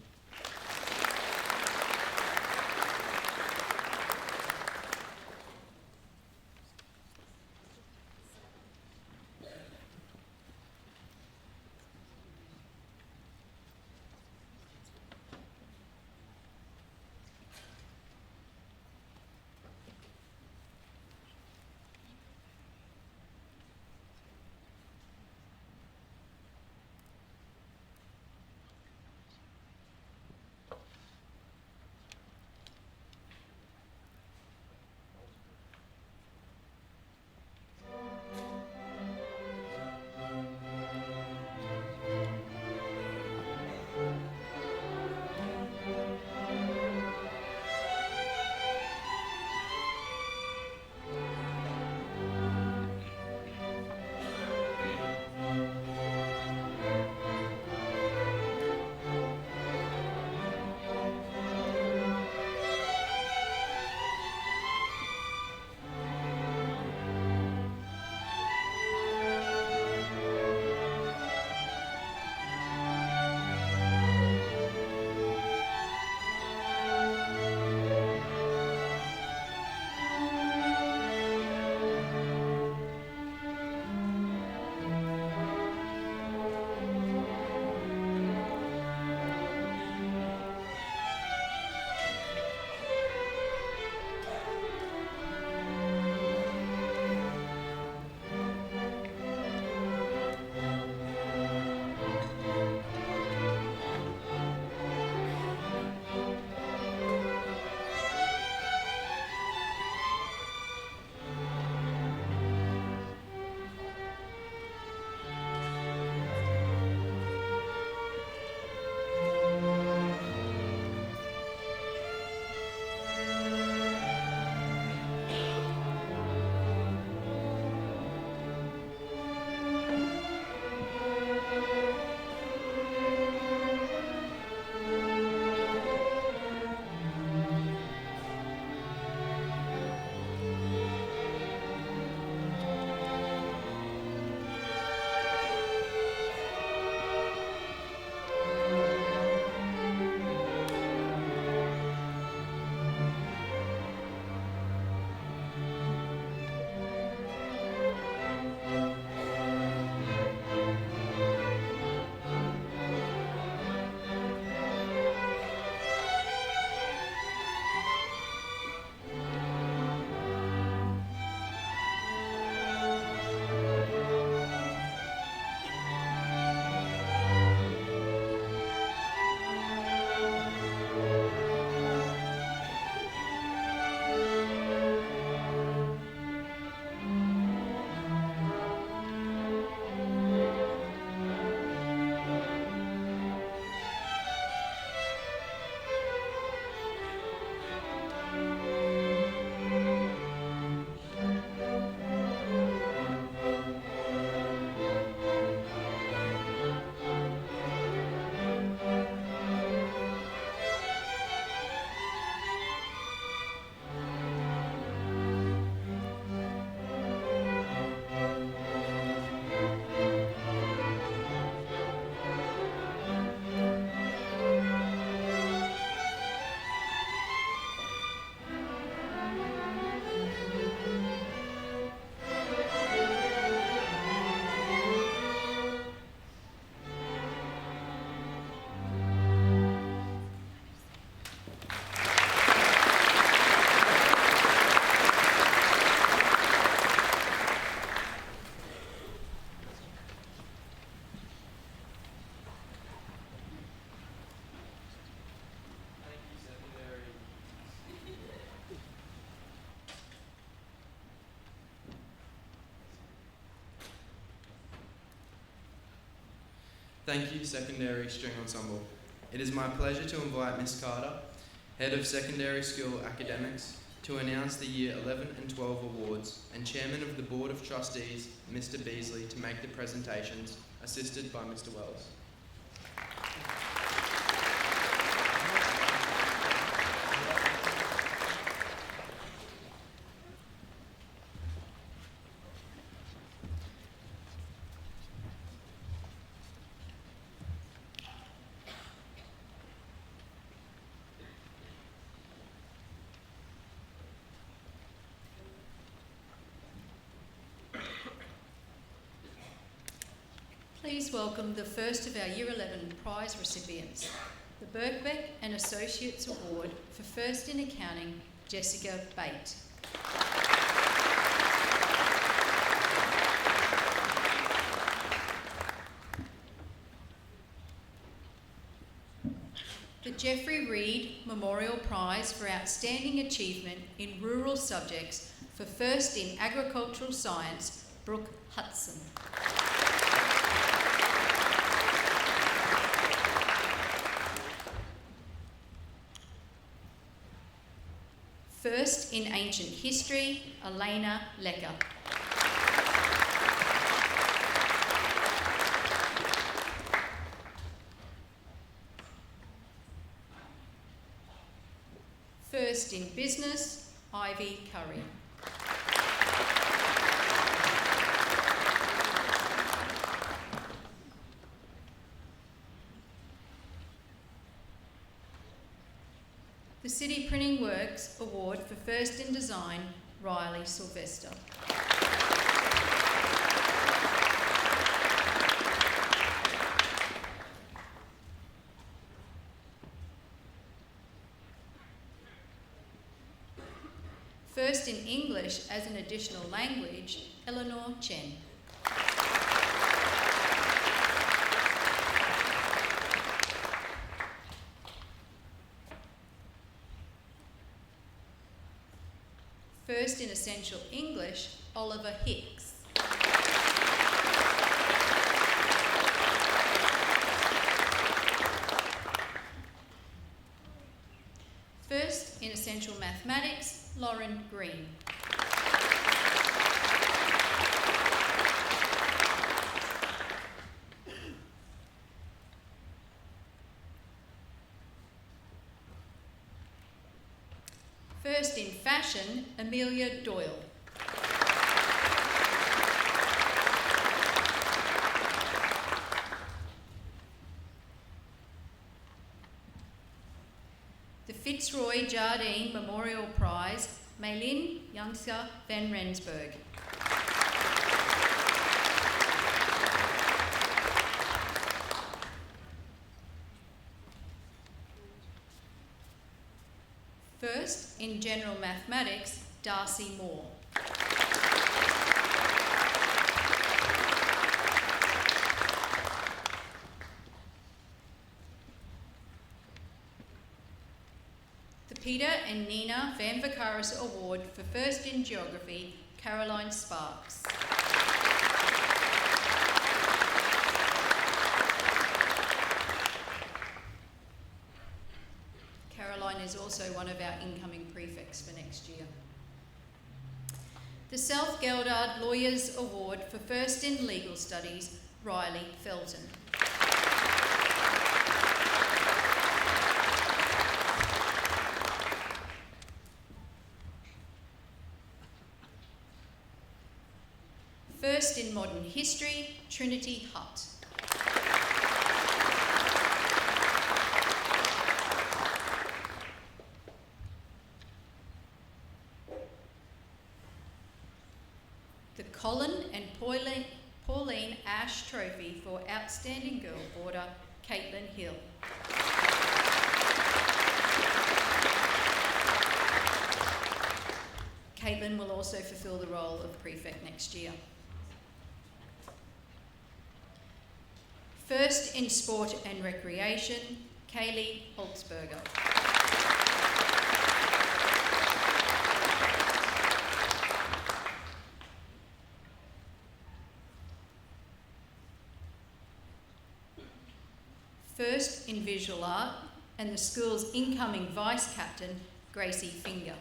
S10: Thank you, Secondary String Ensemble. It is my pleasure to invite Miss Carter, Head of Secondary School Academics, to announce the Year 11 and 12 awards, and Chairman of the Board of Trustees, Mr. Beasley, to make the presentations, assisted by Mr. Wells.
S11: Please welcome the first of our Year 11 prize recipients, the Birkbeck and Associates Award for First in Accounting, Jessica Bate. The Geoffrey Reed Memorial Prize for Outstanding Achievement in Rural Subjects for First in Agricultural Science, Brooke Hudson. First in Ancient History, Elena Lecker. First in Business, Ivy Curry. The City Printing Works Award for First in Design, Riley Sylvester. First in English as an additional language, Eleanor Chen. First in Essential English, Oliver Hicks. First in Essential Mathematics, Lauren Green. First in Fashion, Amelia Doyle. The Fitzroy Jardine Memorial Prize, Maylin Youngska van Rensburg. First in General Mathematics, Darcy Moore. The Peter and Nina Van Vicaris Award for First in Geography, Caroline Sparks. Caroline is also one of our incoming prefects for next year. The South Geldard Lawyers Award for First in Legal Studies, Riley Felton. First in Modern History, Trinity Hutt. The Colin and Pauline Ash Trophy for Outstanding Girl Boarder, Caitlin Hill. Caitlin will also fulfil the role of prefect next year. First in Sport and Recreation, Kaylee Holtzberger. first in visual art, and the school's incoming vice captain, Gracie Finger.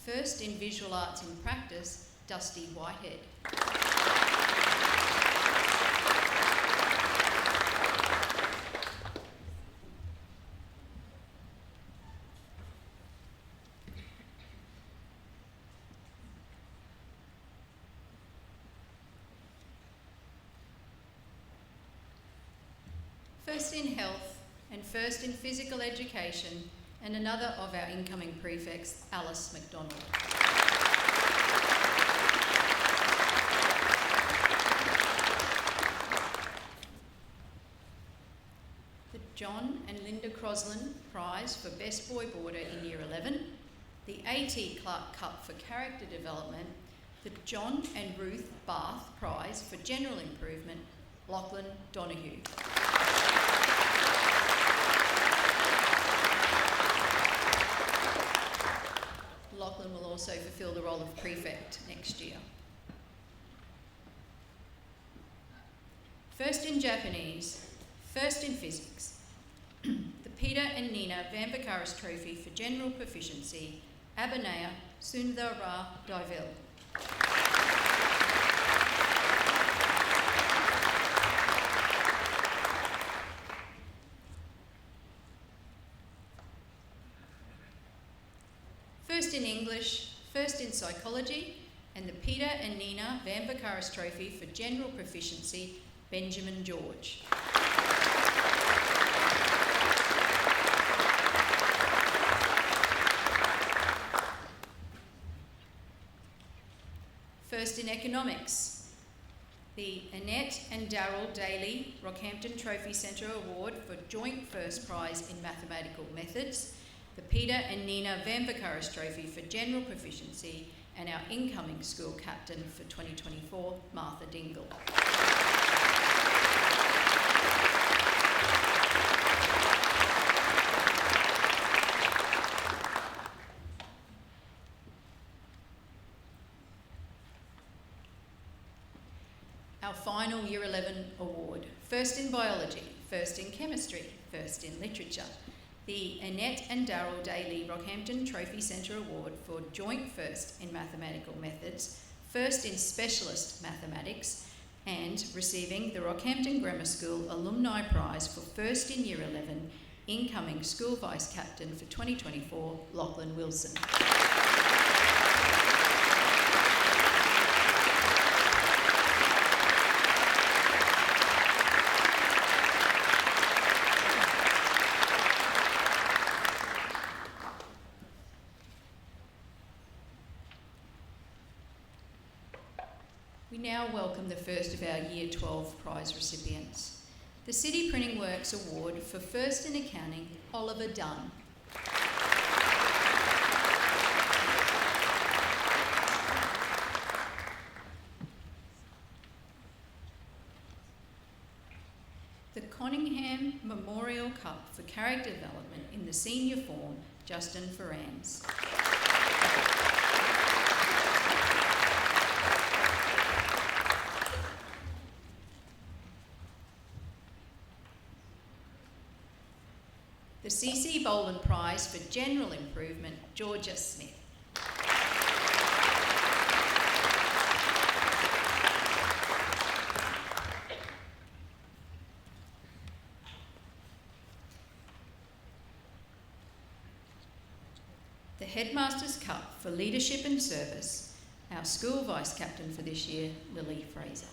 S11: First in visual arts in practice, Dusty Whitehead. First in health and first in physical education, and another of our incoming prefects, Alice McDonald. The John and Linda Croslin Prize for Best Boy Boarder in Year 11, the A.T. Clark Cup for Character Development, the John and Ruth Barth Prize for General Improvement, Lachlan Donoghue. Lachlan will also fulfil the role of prefect next year. First in Japanese, first in physics, the Peter and Nina Vamvakaris Trophy for General Proficiency, Abhinaya Sundara Divel. First in English, first in psychology, and the Peter and Nina Vamvakaris Trophy for General Proficiency, Benjamin George. First in economics, the Annette and Darrell Daly Rockhampton Trophy Centre Award for Joint First Prize in Mathematical Methods, the Peter and Nina Vamvakaris Trophy for General Proficiency, and our incoming school captain for 2024, Martha Dingle. Our final Year 11 award, first in biology, first in chemistry, first in literature, the Annette and Darrell Daly Rockhampton Trophy Centre Award for Joint First in Mathematical Methods, first in Specialist Mathematics, and receiving the Rockhampton Grammar School Alumni Prize for first in Year 11, incoming School Vice Captain for 2024, Lachlan Wilson. We now welcome the first of our Year 12 prize recipients. The City Printing Works Award for First in Accounting, Oliver Dunn. The Conningham Memorial Cup for Character Development in the Senior Form, Justin Ferrans. The C.C. Boland Prize for General Improvement, Georgia Smith. The Headmaster's Cup for Leadership and Service, our school vice captain for this year, Lily Fraser.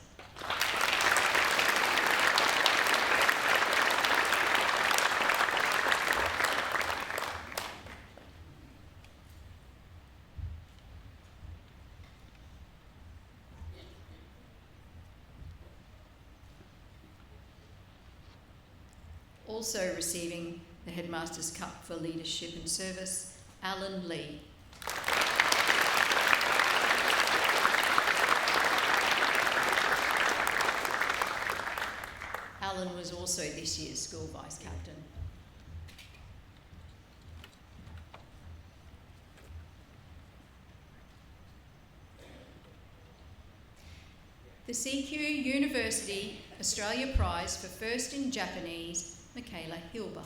S11: Also receiving the Headmaster's Cup for Leadership and Service, Alan Lee. Alan was also this year's school vice captain. The CQ University Australia Prize for First in Japanese, Michaela Hilber.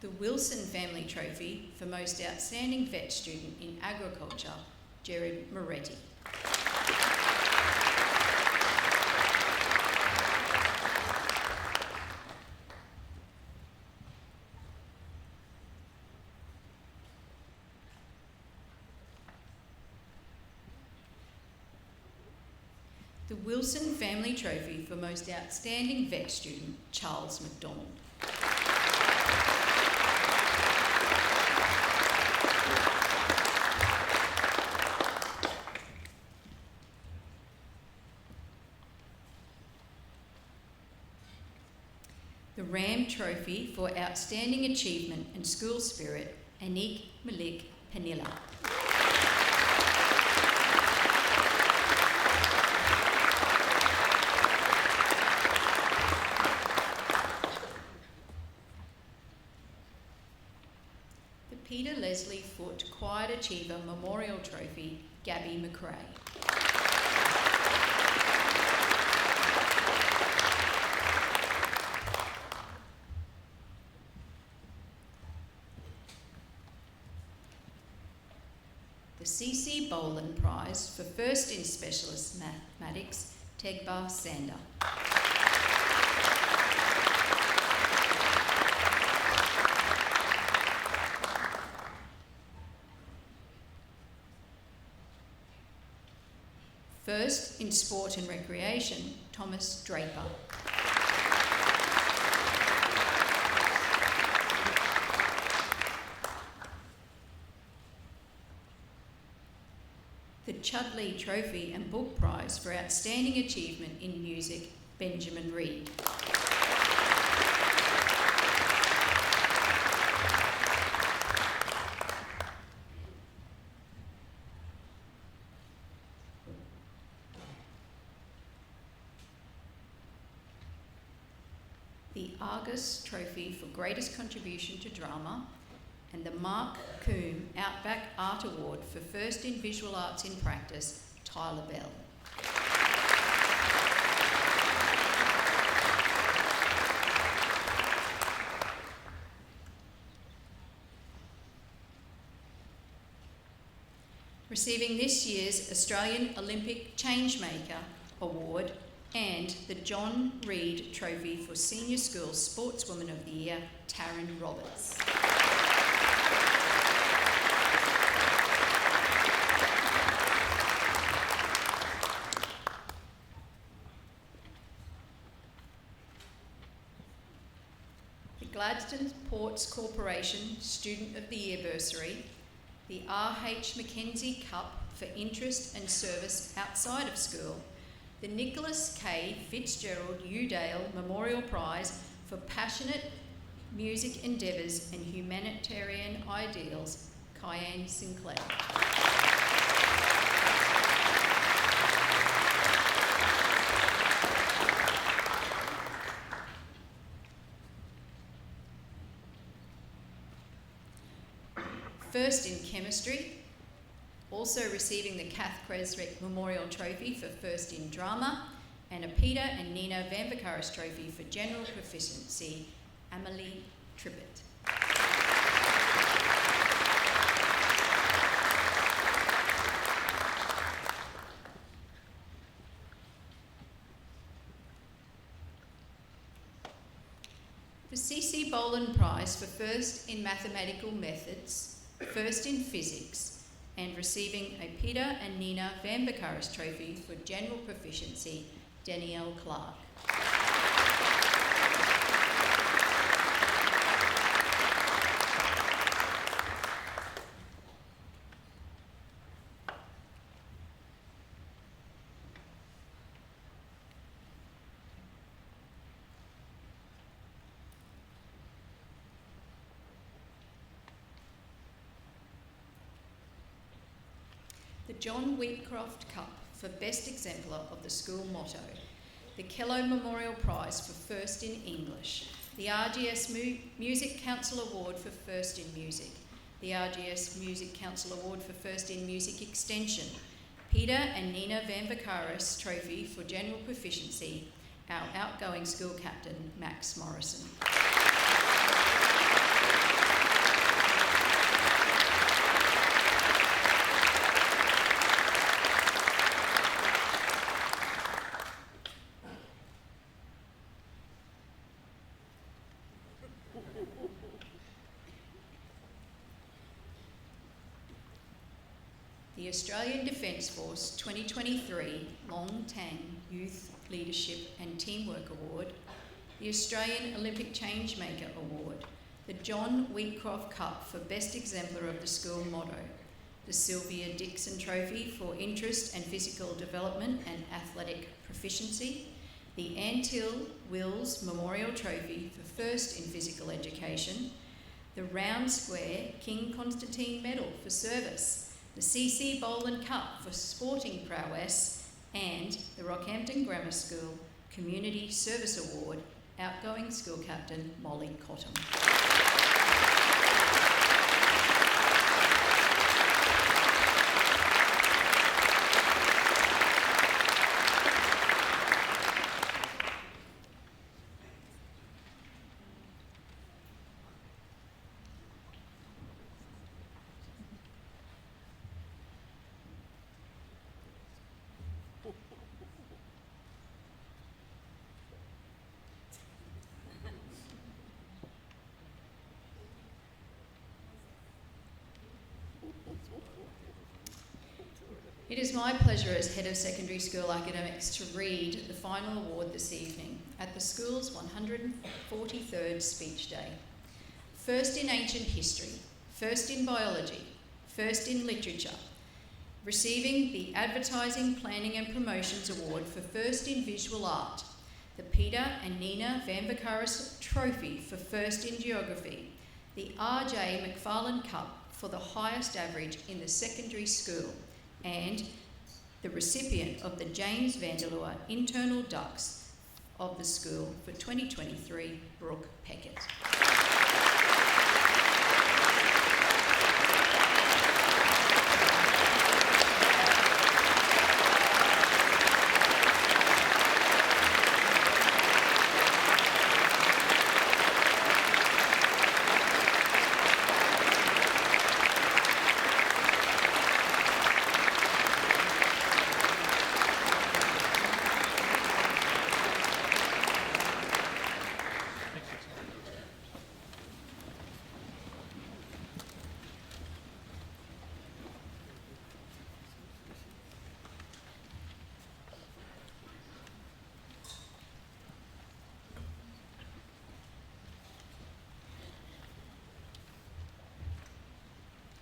S11: The Wilson Family Trophy for Most Outstanding Vet Student in Agriculture, Jared Moretti. The Wilson Family Trophy for Most Outstanding Vet Student, Charles McDonald. The Ram Trophy for Outstanding Achievement and School Spirit, Anik Malik Panilla. The Peter Leslie Foote Quiet Achiever Memorial Trophy, Gabby McRae. The C.C. Boland Prize for First in Specialist Mathematics, Tegba Sander. First in Sport and Recreation, Thomas Draper. The Chudley Trophy and Book Prize for Outstanding Achievement in Music, Benjamin Reed. The Argus Trophy for Greatest Contribution to Drama, and the Mark Coombe Outback Art Award for First in Visual Arts in Practice, Tyler Bell. Receiving this year's Australian Olympic Changemaker Award and the John Reid Trophy for Senior School Sportswoman of the Year, Taryn Roberts. Gladstone Ports Corporation Student of the Year Bursary, the R.H. Mackenzie Cup for Interest and Service Outside of School, the Nicholas K. Fitzgerald Udale Memorial Prize for Passionate Music Endeavours and Humanitarian Ideals, Cayenne Sinclair. First in Chemistry, also receiving the Kath Kresrick Memorial Trophy for First in Drama, and a Peter and Nina Vanvakaris Trophy for General Proficiency, Amelie Trippett. The C.C. Boland Prize for First in Mathematical Methods, First in Physics, and receiving a Peter and Nina Vanvakaris Trophy for General Proficiency, Danielle Clark. The John Wheatcroft Cup for Best Exemplar of the School Motto, the Kello Memorial Prize for First in English, the RGS Music Council Award for First in Music, the RGS Music Council Award for First in Music Extension, Peter and Nina Van Vicaris Trophy for General Proficiency, our outgoing school captain, Max Morrison. The Australian Defence Force 2023 Long Tang Youth Leadership and Teamwork Award, the Australian Olympic Changemaker Award, the John Wheatcroft Cup for Best Exemplar of the School Motto, the Sylvia Dixon Trophy for Interest and Physical Development and Athletic Proficiency, the Antil Wills Memorial Trophy for First in Physical Education, the Round Square King Constantine Medal for Service, the CC Boland Cup for Sporting Prowess, and the Rockhampton Grammar School Community Service Award, outgoing school captain Molly Cottam. It is my pleasure as Head of Secondary School Academics to read the final award this evening at the school's 143rd Speech Day. First in Ancient History, First in Biology, First in Literature, receiving the Advertising, Planning and Promotions Award for First in Visual Art, the Peter and Nina Van Vicaris Trophy for First in Geography, the R.J. McFarlane Cup for the highest average in the secondary school, and the recipient of the James Vanderlua Internal Dux of the school for 2023, Brooke Peckett.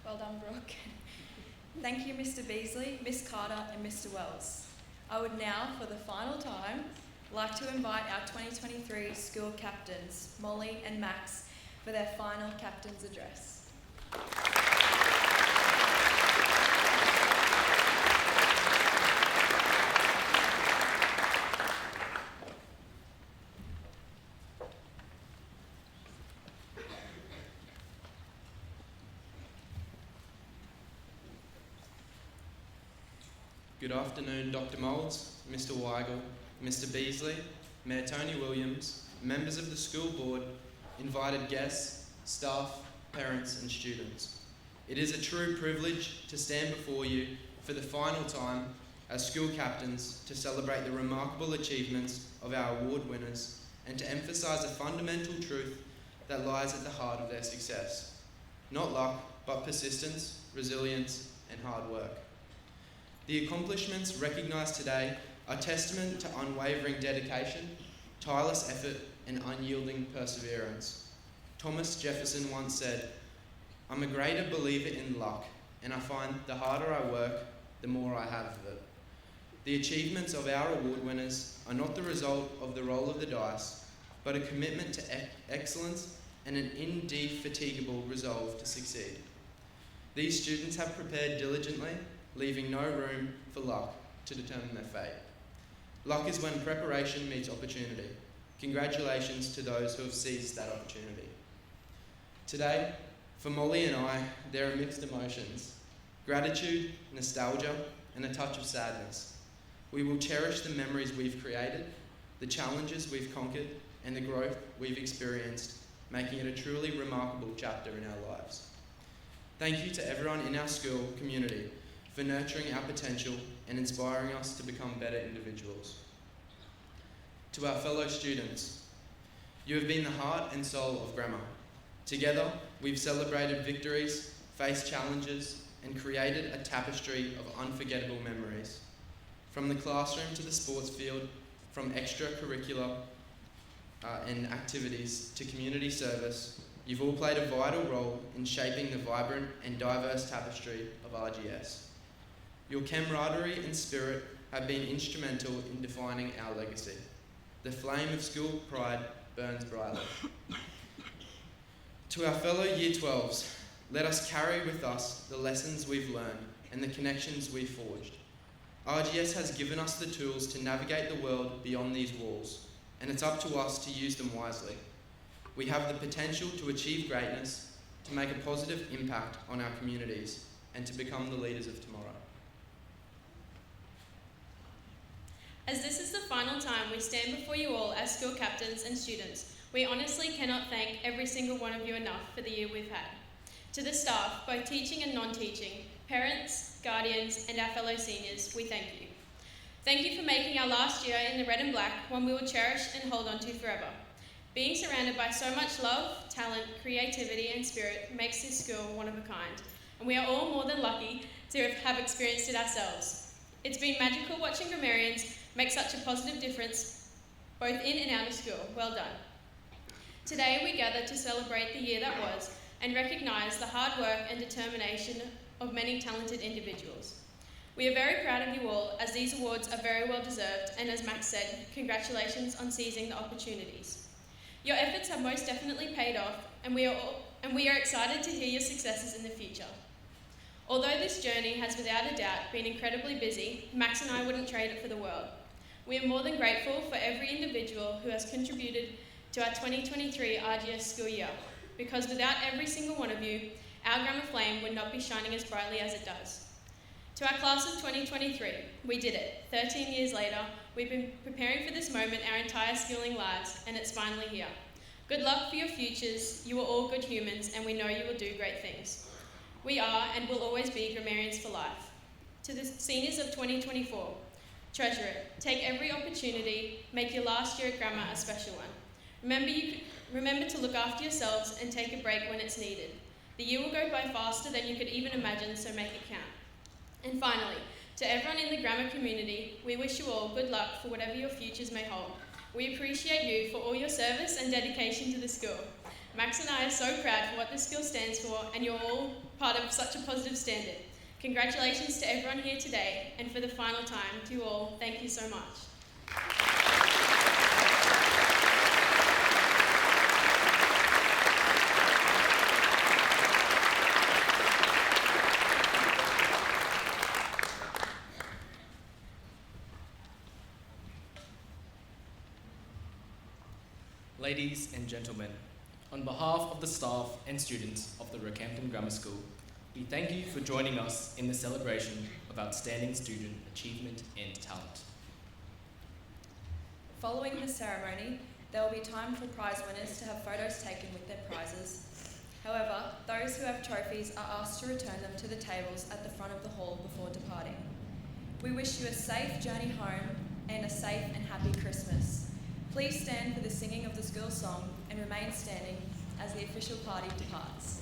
S3: Well done, Brooke. Thank you, Mr. Beasley, Miss Carter and Mr. Wells. I would now, for the final time, like to invite our 2023 school captains, Molly and Max, for their final captain's address.
S10: Good afternoon, Dr. Moulds, Mr. Weigel, Mr. Beasley, Mayor Tony Williams, members of the school board, invited guests, staff, parents and students. It is a true privilege to stand before you for the final time as school captains to celebrate the remarkable achievements of our award winners and to emphasise a fundamental truth that lies at the heart of their success. Not luck, but persistence, resilience and hard work. The accomplishments recognised today are testament to unwavering dedication, tireless effort and unyielding perseverance. Thomas Jefferson once said, "I'm a greater believer in luck, and I find the harder I work, the more I have of it." The achievements of our award winners are not the result of the roll of the dice, but a commitment to excellence and an indefatigable resolve to succeed. These students have prepared diligently, leaving no room for luck to determine their fate. Luck is when preparation meets opportunity. Congratulations to those who have seized that opportunity. Today, for Molly and I, there are mixed emotions: gratitude, nostalgia, and a touch of sadness. We will cherish the memories we've created, the challenges we've conquered, and the growth we've experienced, making it a truly remarkable chapter in our lives. Thank you to everyone in our school community for nurturing our potential and inspiring us to become better individuals. To our fellow students, you have been the heart and soul of grammar. Together, we've celebrated victories, faced challenges, and created a tapestry of unforgettable memories. From the classroom to the sports field, from extracurricular and activities to community service, you've all played a vital role in shaping the vibrant and diverse tapestry of RGS. Your camaraderie and spirit have been instrumental in defining our legacy. The flame of school pride burns brightly. To our fellow Year 12s, let us carry with us the lessons we've learned and the connections we've forged. RGS has given us the tools to navigate the world beyond these walls, and it's up to us to use them wisely. We have the potential to achieve greatness, to make a positive impact on our communities, and to become the leaders of tomorrow.
S7: As this is the final time we stand before you all as school captains and students, we honestly cannot thank every single one of you enough for the year we've had. To the staff, both teaching and non-teaching, parents, guardians, and our fellow seniors, we thank you. Thank you for making our last year in the red and black one we will cherish and hold on to forever. Being surrounded by so much love, talent, creativity, and spirit makes this school one of a kind, and we are all more than lucky to have experienced it ourselves. It's been magical watching grammarians make such a positive difference both in and out of school. Well done. Today we gather to celebrate the year that was and recognise the hard work and determination of many talented individuals. We are very proud of you all, as these awards are very well deserved, and as Max said, congratulations on seizing the opportunities. Your efforts have most definitely paid off, and we are excited to hear your successes in the future. Although this journey has without a doubt been incredibly busy, Max and I wouldn't trade it for the world. We are more than grateful for every individual who has contributed to our 2023 RGS school year, because without every single one of you, our grammar flame would not be shining as brightly as it does. To our class of 2023, we did it. 13 years later, we've been preparing for this moment our entire schooling lives, and it's finally here. Good luck for your futures. You are all good humans, and we know you will do great things. We are and will always be grammarians for life. To the seniors of 2024, treasure it. Take every opportunity. Make your last year at grammar a special one. Remember to look after yourselves and take a break when it's needed. The year will go by faster than you could even imagine, so make it count. And finally, to everyone in the grammar community, we wish you all good luck for whatever your futures may hold. We appreciate you for all your service and dedication to the school. Max and I are so proud for what this school stands for, and you're all part of such a positive standard. Congratulations to everyone here today, and for the final time, to you all, thank you so much.
S1: Ladies and gentlemen, on behalf of the staff and students of the Rockhampton Grammar School, we thank you for joining us in the celebration of outstanding student achievement and talent.
S3: Following the ceremony, there will be time for prize winners to have photos taken with their prizes. However, those who have trophies are asked to return them to the tables at the front of the hall before departing. We wish you a safe journey home and a safe and happy Christmas. Please stand for the singing of the school song and remain standing as the official party departs.